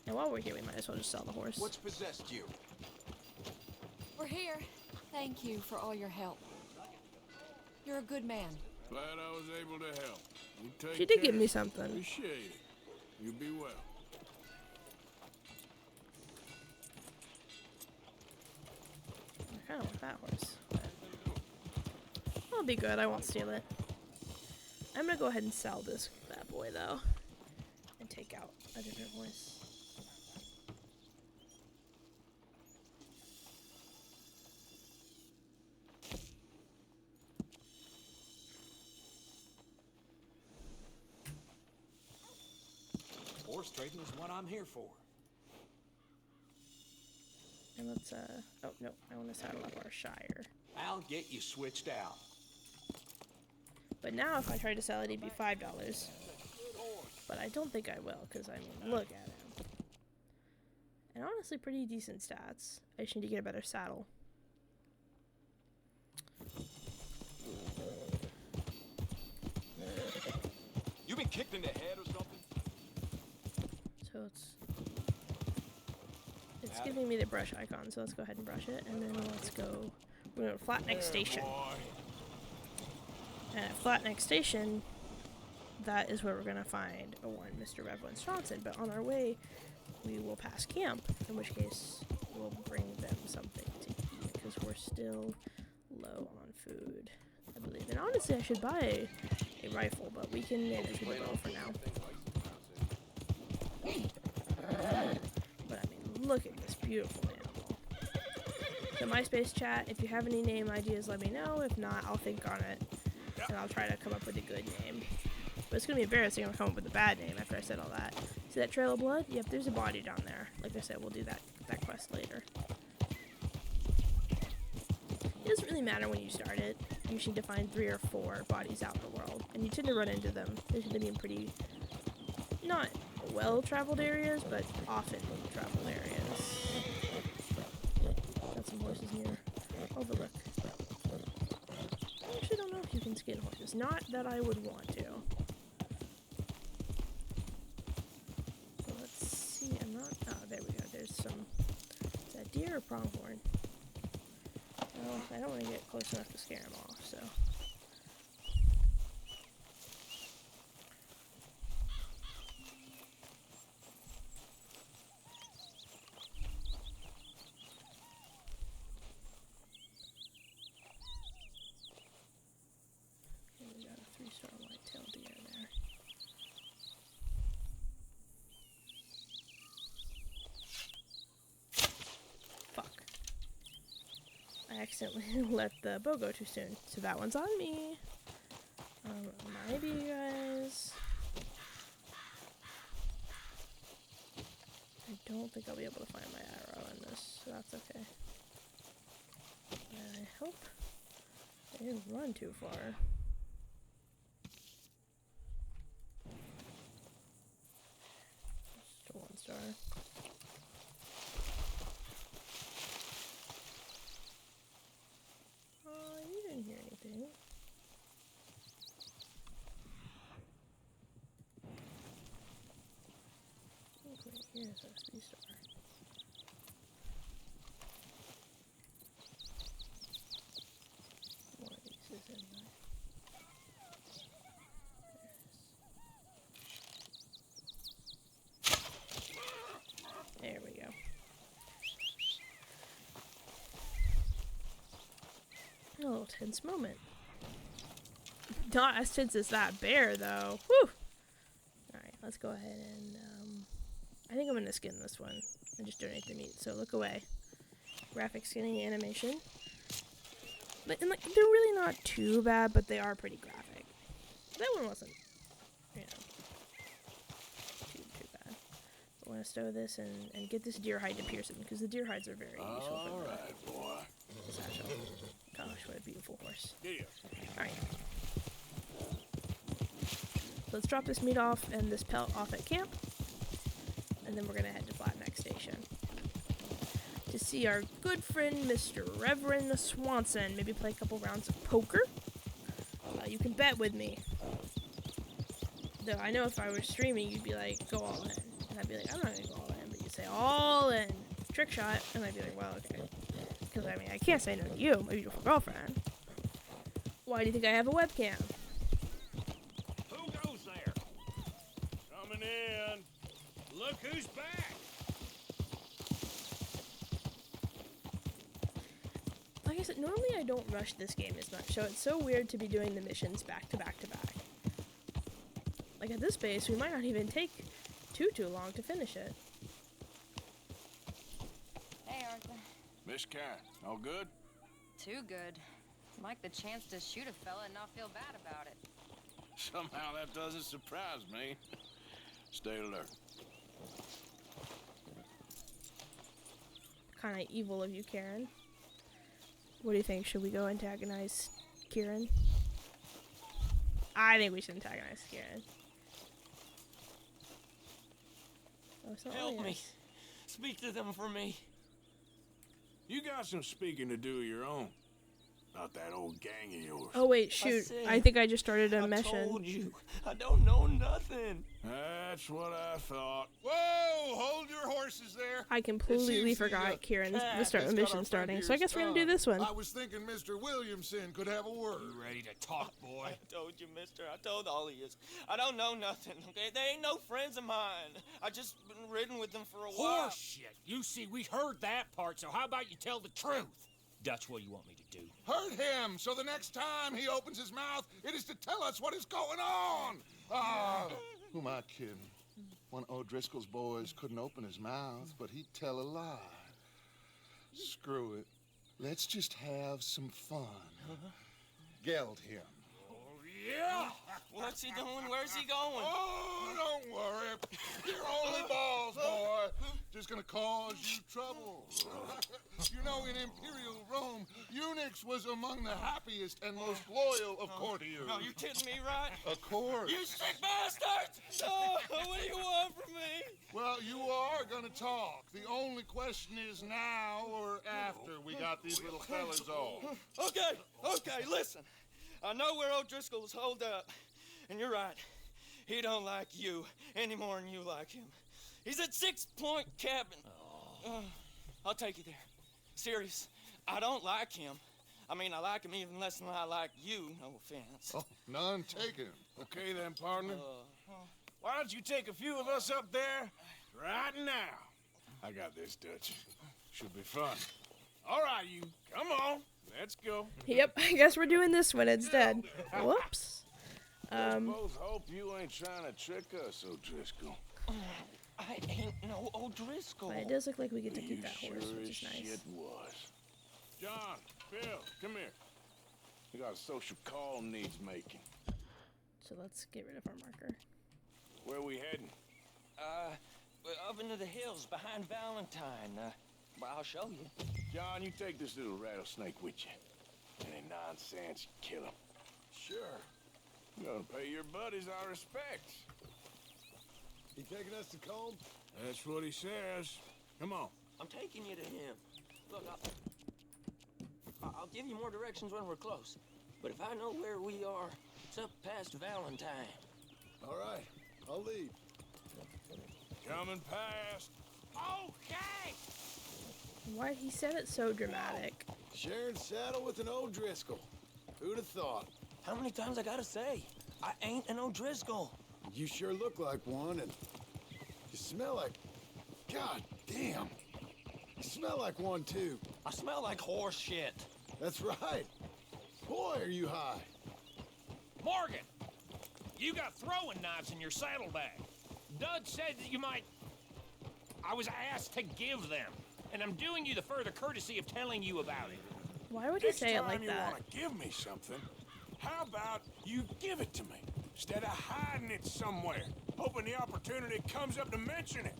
And while we're here, we might as well just sell the horse. What's possessed you? We're here. Thank you for all your help. You're a good man. Glad I was able to help. You take She did care. give me something. Appreciate it. You be well. I kind of want that horse. But I'll be good. I won't steal it. I'm gonna go ahead and sell this bad boy though, and take out a different horse. Horse trading is what I'm here for. And let's oh no, I want to saddle up our Shire. I'll get you switched out. But now if I try to sell it, it'd be $5. But I don't think I will, because I mean, look at him. And honestly, pretty decent stats. I just need to get a better saddle. You been kicked in the head or something? So it's giving me the brush icon, so let's go ahead and brush it, and then let's go, we're going to Flatneck Station. Boy. And at Flatneck Station, that is where we're going to find a one Mr. Reverend Johnson, but on our way, we will pass camp, in which case we'll bring them something to eat, because because we're still low on food, I believe. And honestly, I should buy a rifle, but we can manage with a bow for now. But I mean, look at this beautiful animal. So MySpace chat, if you have any name ideas, let me know. If not, I'll think on it, and I'll try to come up with a good name. But it's going to be embarrassing if I come up with a bad name after I said all that. See that trail of blood? Yep, there's a body down there. Like I said, we'll do that quest later. It doesn't really matter when you start it. You just need to find 3 or 4 bodies out in the world. And you tend to run into them. They tend to be in pretty, not well-traveled areas, but often traveled areas. Got some horses near Overlook. I actually don't know if you can skin horses. Not that I would want to. So let's see. I'm not. Oh, there we go. There's some. Is that deer or pronghorn? Well, I don't want to get close enough to scare him off, so. Okay, we got a 3-star white-tailed deer there. Fuck. I accidentally let the bow go too soon, so that one's on me. Maybe you guys. I don't think I'll be able to find my arrow in this, so that's okay. I hope I didn't run too far. Still 1 star. You didn't hear anything. Okay, here's our 3-star. One of these is in there. There we go. A little tense moment. Not as tense as that bear, though. Whew! Alright, let's go ahead and, I think I'm gonna skin this one and just donate the meat, so look away. Graphic skinning animation. But, and, like, they're really not too bad, but they are pretty graphic. That one wasn't, you know, too bad. I want to stow this and get this deer hide to Pearson, because the deer hides are very useful. Alright, boy. Satchel. Gosh, what a beautiful horse. Yeah. Alright. Let's drop this meat off and this pelt off at camp. And then we're going to head to Flatneck Station. To see our good friend, Mr. Reverend Swanson. Maybe play a couple rounds of poker. You can bet with me. Though I know if I were streaming, you'd be like, go all in. And I'd be like, I'm not going to go all in. But you'd say, all in. Trick shot. And I'd be like, well, okay. Because, I mean, I can't say no to you, my beautiful girlfriend. Why do you think I have a webcam? Who goes there? Coming in. Look who's back. Like I said, normally I don't rush this game as much, so it's so weird to be doing the missions back to back to back. Like at this base, we might not even take too long to finish it. Hey, Arthur. Miss Karen, all good? Too good. Like the chance to shoot a fella and not feel bad about it. Somehow that doesn't surprise me. Stay alert. Kind of evil of you, Karen. What do you think? Should we go antagonize Kieran? I think we should antagonize Kieran. Oh, so Help me. yes. Speak to them for me. You got some speaking to do of your own. About that old gang of yours. Oh wait, shoot. said- I think I just started a I mission. told you. I don't know nothing. That's what I thought. Whoa! Hold your horses there. I completely seems the, forgot Kieran's the it's got our mission friend starting, here so I guess we're gonna do stunned. this one. I was thinking Mr. Williamson could have a word. You ready to talk, boy? I told you, mister. I told all of you. I don't know nothing, okay? They ain't no friends of mine. I just been ridden with them for a while. Horseshit. You see, we heard that part, so how about you tell the truth? Dutch, what do you want me to do? Hurt him, so the next time he opens his mouth, it is to tell us what is going on. Who am I kidding? One of O'Driscoll's boys couldn't open his mouth, but he'd tell a lie. Screw it. Let's just have some fun. Geld him. Yeah! What's he doing? Where's he going? Oh, don't worry. You're only balls, boy. Just gonna cause you trouble. You know, in Imperial Rome, eunuchs was among the happiest and most loyal of courtiers. No, you kidding me, right? Of course. You sick bastards! Oh, what do you want from me? Well, you are gonna talk. The only question is now or after we got these little fellas off. Okay, listen. I know where O'Driscoll is holed up, and you're right. He don't like you any more than you like him. He's at 6 Point Cabin. I'll take you there. Serious, I don't like him. I mean, I like him even less than I like you, no offense. Oh, none taken. Okay then, partner. Why don't you take a few of us up there right now? I got this, Dutch. Should be fun. All right, you. Come on. Let's go. Yep, I guess we're doing this one instead. Whoops. Let's both hope you ain't trying to trick us, O'Driscoll. I ain't no O'Driscoll. But it does look like we get to keep You that horse, sure which as is nice. shit was. John, Bill, come here. We got a social call needs making. So let's get rid of our marker. Where we heading? Up into the hills behind Valentine. Well, I'll show you. John, you take this little rattlesnake with you. Any nonsense, you kill him. Sure. You gotta pay your buddies our respects. He taking us to Combe? That's what he says. Come on. I'm taking you to him. Look, I'll give you more directions when we're close. But if I know where we are, it's up past Valentine. All right, I'll lead. Coming past. Okay! Why he said it so dramatic? Sharing saddle with an O'Driscoll. Who'd have thought? How many times I gotta say? I ain't an O'Driscoll. You sure look like one, and you smell like... God damn. You smell like one, too. I smell like horse shit. That's right. Boy, are you high. Morgan, you got throwing knives in your saddlebag. Dud said that you might... I was asked to give them, and I'm doing you the further courtesy of telling you about it. Why would he Next say it time like you that? want to give me something, how about you give it to me instead of hiding it somewhere, hoping the opportunity comes up to mention it?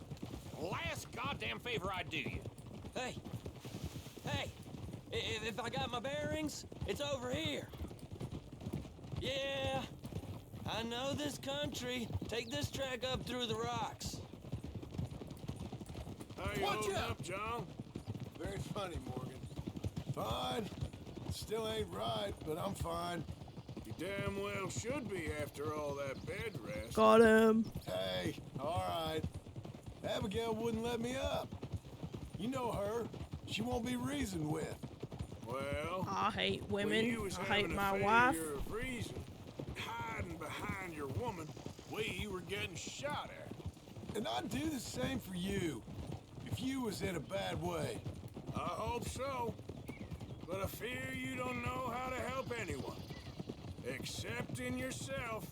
Last goddamn favor I do you. Hey, if I got my bearings, it's over here. Yeah, I know this country. Take this track up through the rocks. How you Watch holding out. up, John? Very funny, Morgan. Fine. Still ain't right, but I'm fine. You damn well should be after all that bed rest. Got him. Hey, all right. Abigail wouldn't let me up. You know her. She won't be reasoned with. Well, I hate when women. you was I hate having a my wife. failure of reason, hiding behind your woman, we were getting shot at. And I'd do the same for you, if you was in a bad way. I hope so. But I fear you don't know how to help anyone. Except in yourself.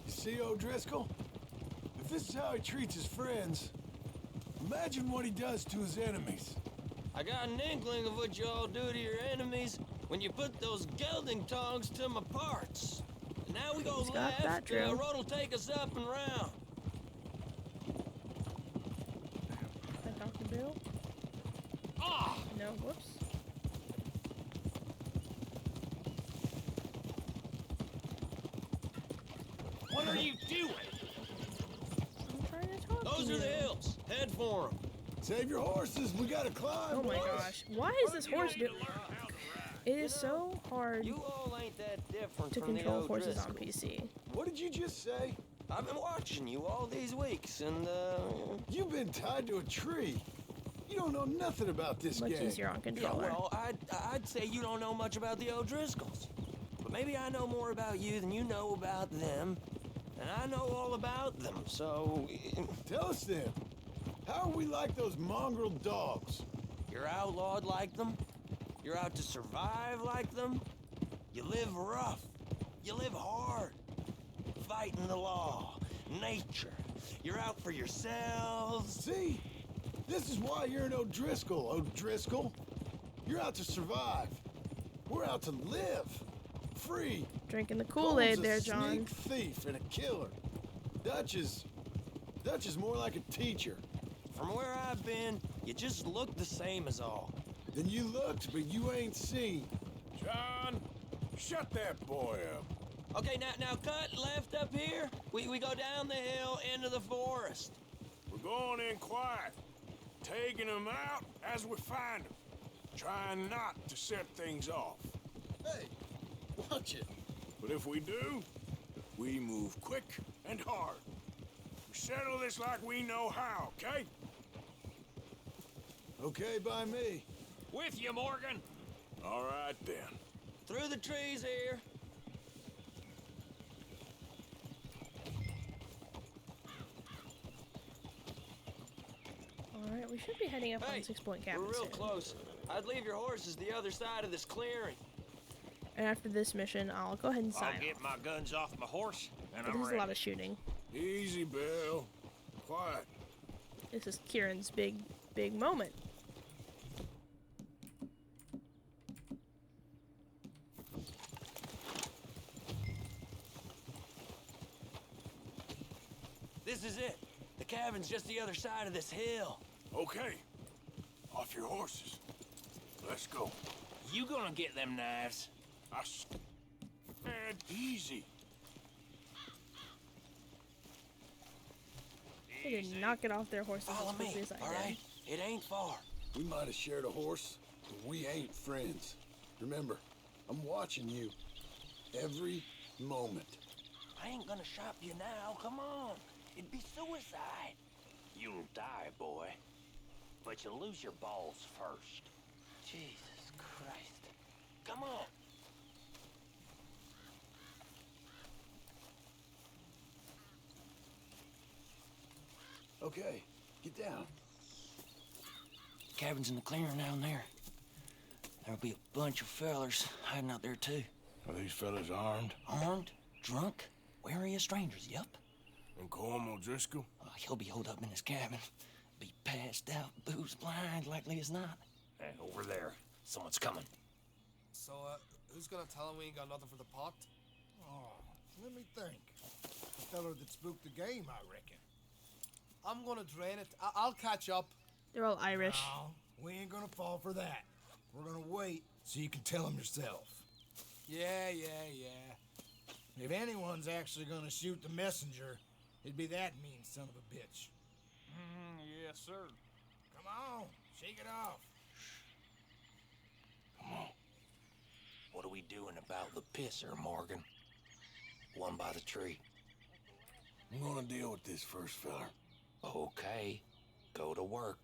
You see, O'Driscoll? If this is how he treats his friends, imagine what he does to his enemies. I got an inkling of what you all do to your enemies when you put those gelding tongs to my parts. Now we go He's got left, that the true. road'll take us up and round. That Dr. Bill? Ah! No, whoops. What are you doing? I'm trying to talk Those to are you. the hills. Head for them. Save your horses, we gotta climb, Oh my boys. gosh. Why is this horse doing... It is so hard You all ain't that different to from control the horses on O'Driscolls. PC. What did you just say? I've been watching you all these weeks, and You've been tied to a tree. You don't know nothing about this Much game. easier on yeah, controller. well, I'd say you don't know much about the O'Driscolls. But maybe I know more about you than you know about them. And I know all about them, so... Tell us then, how are we like those mongrel dogs? You're outlawed like them? You're out to survive like them? You live rough. You live hard. Fighting the law, nature. You're out for yourselves. See? This is why you're an O'Driscoll, O'Driscoll. You're out to survive. We're out to live. Free. Drinking the Kool-Aid there, Cole's a John. sneak thief and a killer. Dutch is more like a teacher. From where I've been, you just look the same as all. Then you looked, but you ain't seen. John, shut that boy up. Okay, now cut left up here. We go down the hill into the forest. We're going in quiet, taking them out as we find them, trying not to set things off. Hey, watch it. But if we do, we move quick and hard. We settle this like we know how, okay? Okay by me. With you, Morgan. All right, then. Through the trees here. Alright, we should be heading up Hey, on 6 Point Cabin we're real soon. close. I'd leave your horses the other side of this clearing. And after this mission, I'll go ahead and sign I'll get off. my guns off my horse, and But I'm there's a ready. lot of shooting. Easy, Bill. Quiet. This is Kieran's big moment. This is it. The cabin's just the other side of this hill. Okay. Off your horses. Let's go. You gonna get them knives? And easy. They did not get off their horses Follow as me, quickly as I all did. right? It ain't far. We might have shared a horse, but we ain't friends. Remember, I'm watching you. Every moment. I ain't gonna shop you now. Come on. It'd be suicide. You'll die, boy. But you'll lose your balls first. Jesus Christ. Come on. Okay, get down. Cabin's in the clearing down there. There'll be a bunch of fellers hiding out there, too. Are these fellas armed? Armed, drunk, wary of strangers, yup. And Colm O'Driscoll? He'll be holed up in his cabin. Be passed out, booze blind, likely as not. Hey, over there. Someone's coming. So, who's gonna tell him we ain't got nothing for the pot? Oh, let me think. The feller that spooked the game, I reckon. I'm gonna drain it. I'll catch up. They're all Irish. No, we ain't gonna fall for that. We're gonna wait so you can tell him yourself. Yeah. If anyone's actually gonna shoot the messenger, it'd be that mean son of a bitch. Yes, sir. Come on, shake it off. Come on. What are we doing about the pisser, Morgan? One by the tree. I'm gonna deal with this first fella. Okay, go to work.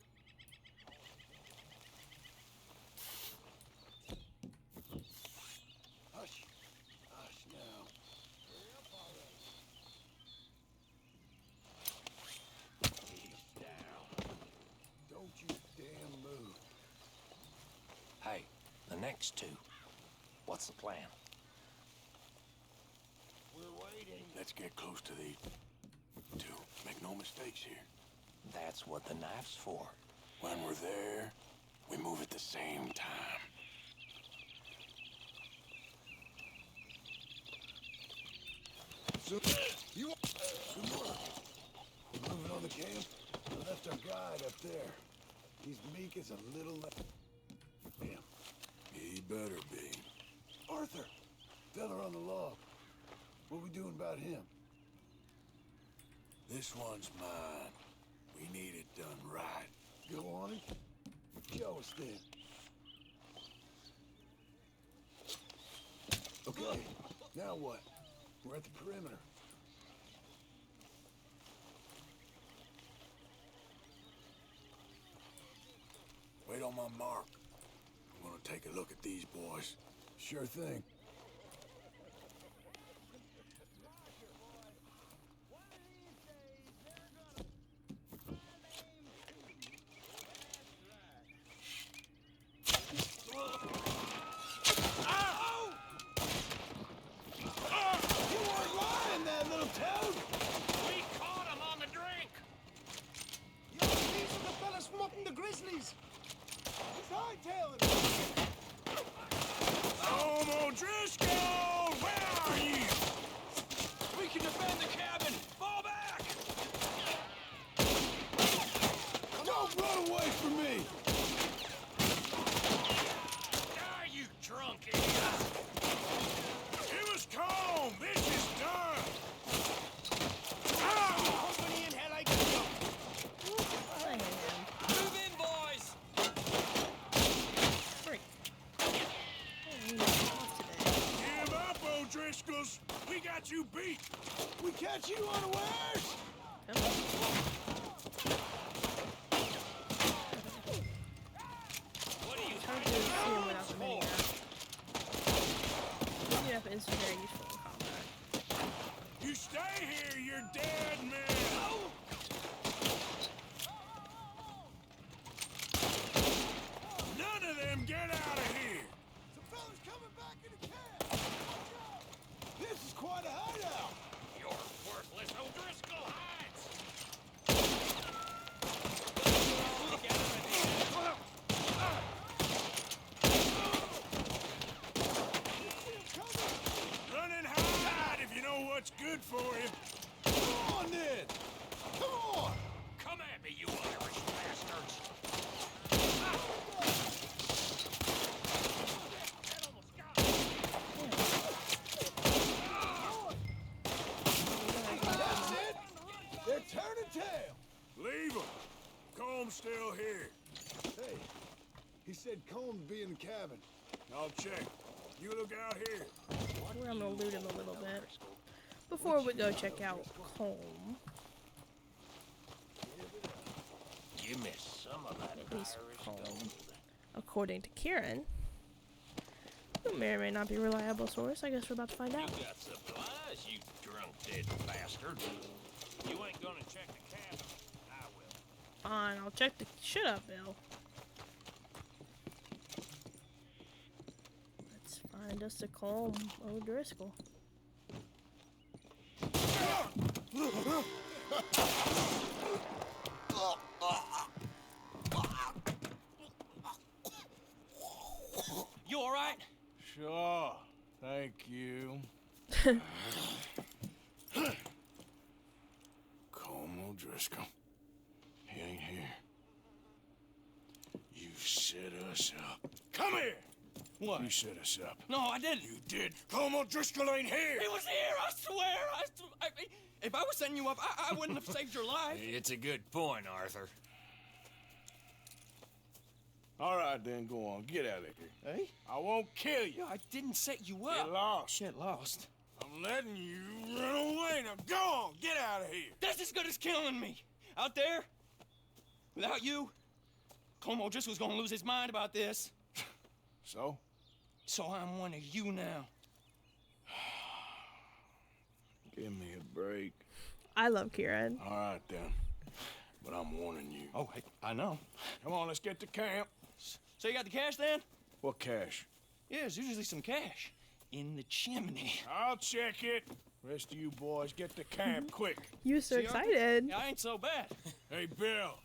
Hush. Hush now. He's down. Don't you damn move. Hey, the next two. What's the plan? We're waiting. Let's get close to these two. Make no mistakes here. That's what the knife's for. When we're there, we move at the same time. So, you... Good work. We're moving on the camp. We left our guide up there. He's meek as a little... Damn. He better be. Arthur! Fella on the log. What we doing about him? This one's mine. We need it done right. Go on it. Show us then. Okay, now what? We're at the perimeter. Wait on my mark. I'm gonna take a look at these boys. Sure thing. you beat. We catch you unawares! What are you It's hard to see him without the mini map. The mini map is very useful in combat. You stay here, you're dead, man. None of them get out of here. Some fellas coming back into camp! Watch out! This is quite a hideout! You're worthless O'Driscoll hides! Get out of here! Run and hide if you know what's good for you. Come on, then! Come on! Come at me, you Irish bastards! That's it! They're turning tail! Leave them. Comb's still here. Hey, he said Comb'd be in the cabin. I'll check. You look out here. I'm gonna loot him a little bit before we go check out Colm. You missed some of that At least Irish Colm, gold. according to Kieran, who may or may not be a reliable source. I guess we're about to find You out. got supplies, you drunk dead bastard. You ain't gonna check the cabin. I will. Fine, I'll check the shit up, Bill. Let's find us a Colm O'Driscoll. You all right? Sure. Thank you. Colm O'Driscoll. He ain't here. You set us up. Come here! What? You set us up. No, I didn't. You did. Colm O'Driscoll ain't here! He was here, I swear. If I was setting you up, I wouldn't have saved your life. It's a good point, Arthur. All right, then, go on. Get out of here. Hey? I won't kill you. Yeah, I didn't set you up. Get lost. Get lost. I'm letting you run away. Now go on. Get out of here. That's as good as killing me. Out there, without you, Colm O'Driscoll's gonna lose his mind about this. So? So I'm one of you now. Give me a break. I love Kieran. All right, then. But I'm warning you. Oh, hey, I know. Come on, let's get to camp. So you got the cash then? What cash? Yeah, there's usually some cash in the chimney. I'll check it. Rest of you boys, get to camp quick. You were so See, Arthur? excited. Yeah, I ain't so bad. Hey, Bill.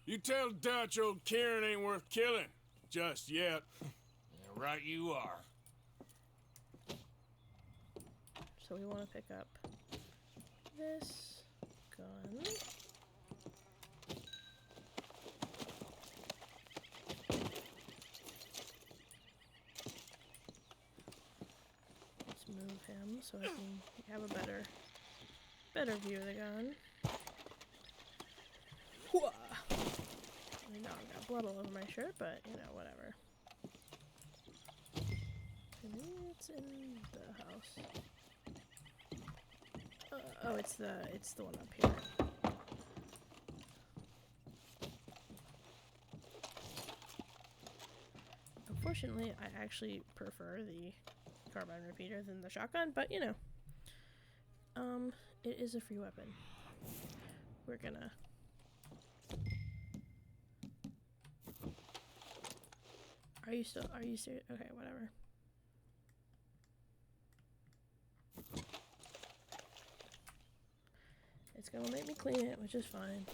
You tell Dutch old Kieran ain't worth killing. Just yet. Yeah, right you are. So we want to pick up this gun. Let's move him so I can have a better view of the gun. Whoa. I know I've got blood all over my shirt, but you know, whatever. Maybe it's in the house. Oh, it's the one up here. Unfortunately, I actually prefer the carbine repeater than the shotgun, but you know, it is a free weapon. We're gonna. Are you serious? Okay, whatever. It's gonna make me clean it, which is fine.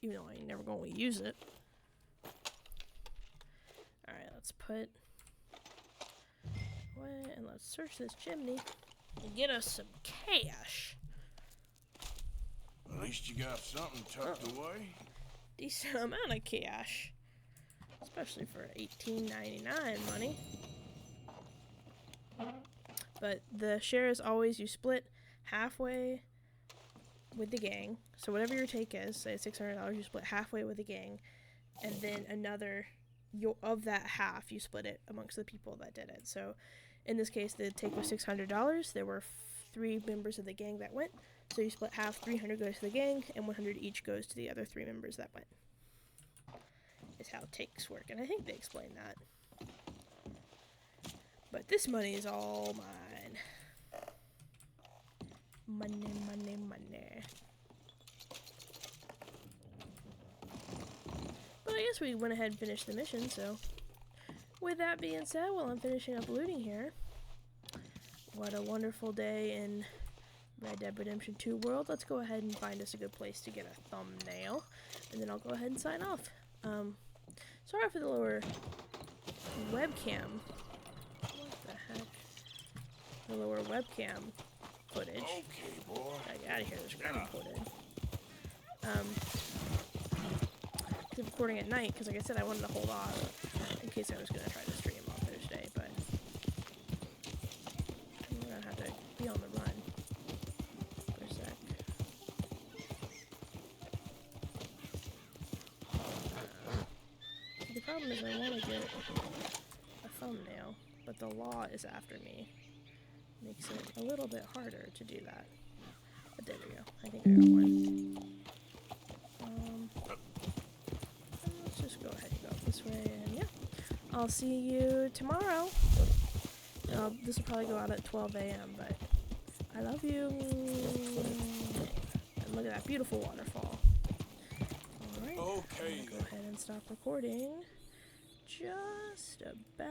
Even though I ain't never gonna use it. Alright, let's put away and let's search this chimney and get us some cash. At least you got something tucked away. Decent amount of cash. Especially for $18.99 money. But the share is always you split halfway with the gang. So whatever your take is, say it's $600, you split halfway with the gang, and then another of that half you split it amongst the people that did it. So In this case, the take was $600. There were 3 members of the gang that went, so you split half. 300 goes to the gang, and 100 each goes to the other 3 members that went. Is how takes work, and I think they explained that. But this money is all mine. Money, money, money. But I guess we went ahead and finished the mission, so with that being said, while I'm finishing up looting here, what a wonderful day in Red Dead Redemption 2 world. Let's go ahead and find us a good place to get a thumbnail, and then I'll go ahead and sign off. Sorry for the lower webcam. What the heck? The lower webcam footage. Okay, boy. Gotta get out of here. This got recorded. I'm recording at night because, like I said, I wanted to hold off in case I was gonna try to stream on Thursday, but I'm gonna have to be on the run for a sec. The problem is I want to get a thumbnail, but the law is after me. Makes it a little bit harder to do that. But there we go. I think I got one. Let's just go ahead and go this way, and yeah. I'll see you tomorrow. This will probably go out at 12 a.m., but I love you. And look at that beautiful waterfall. Alright. Okay. I'm gonna go ahead and stop recording. Just about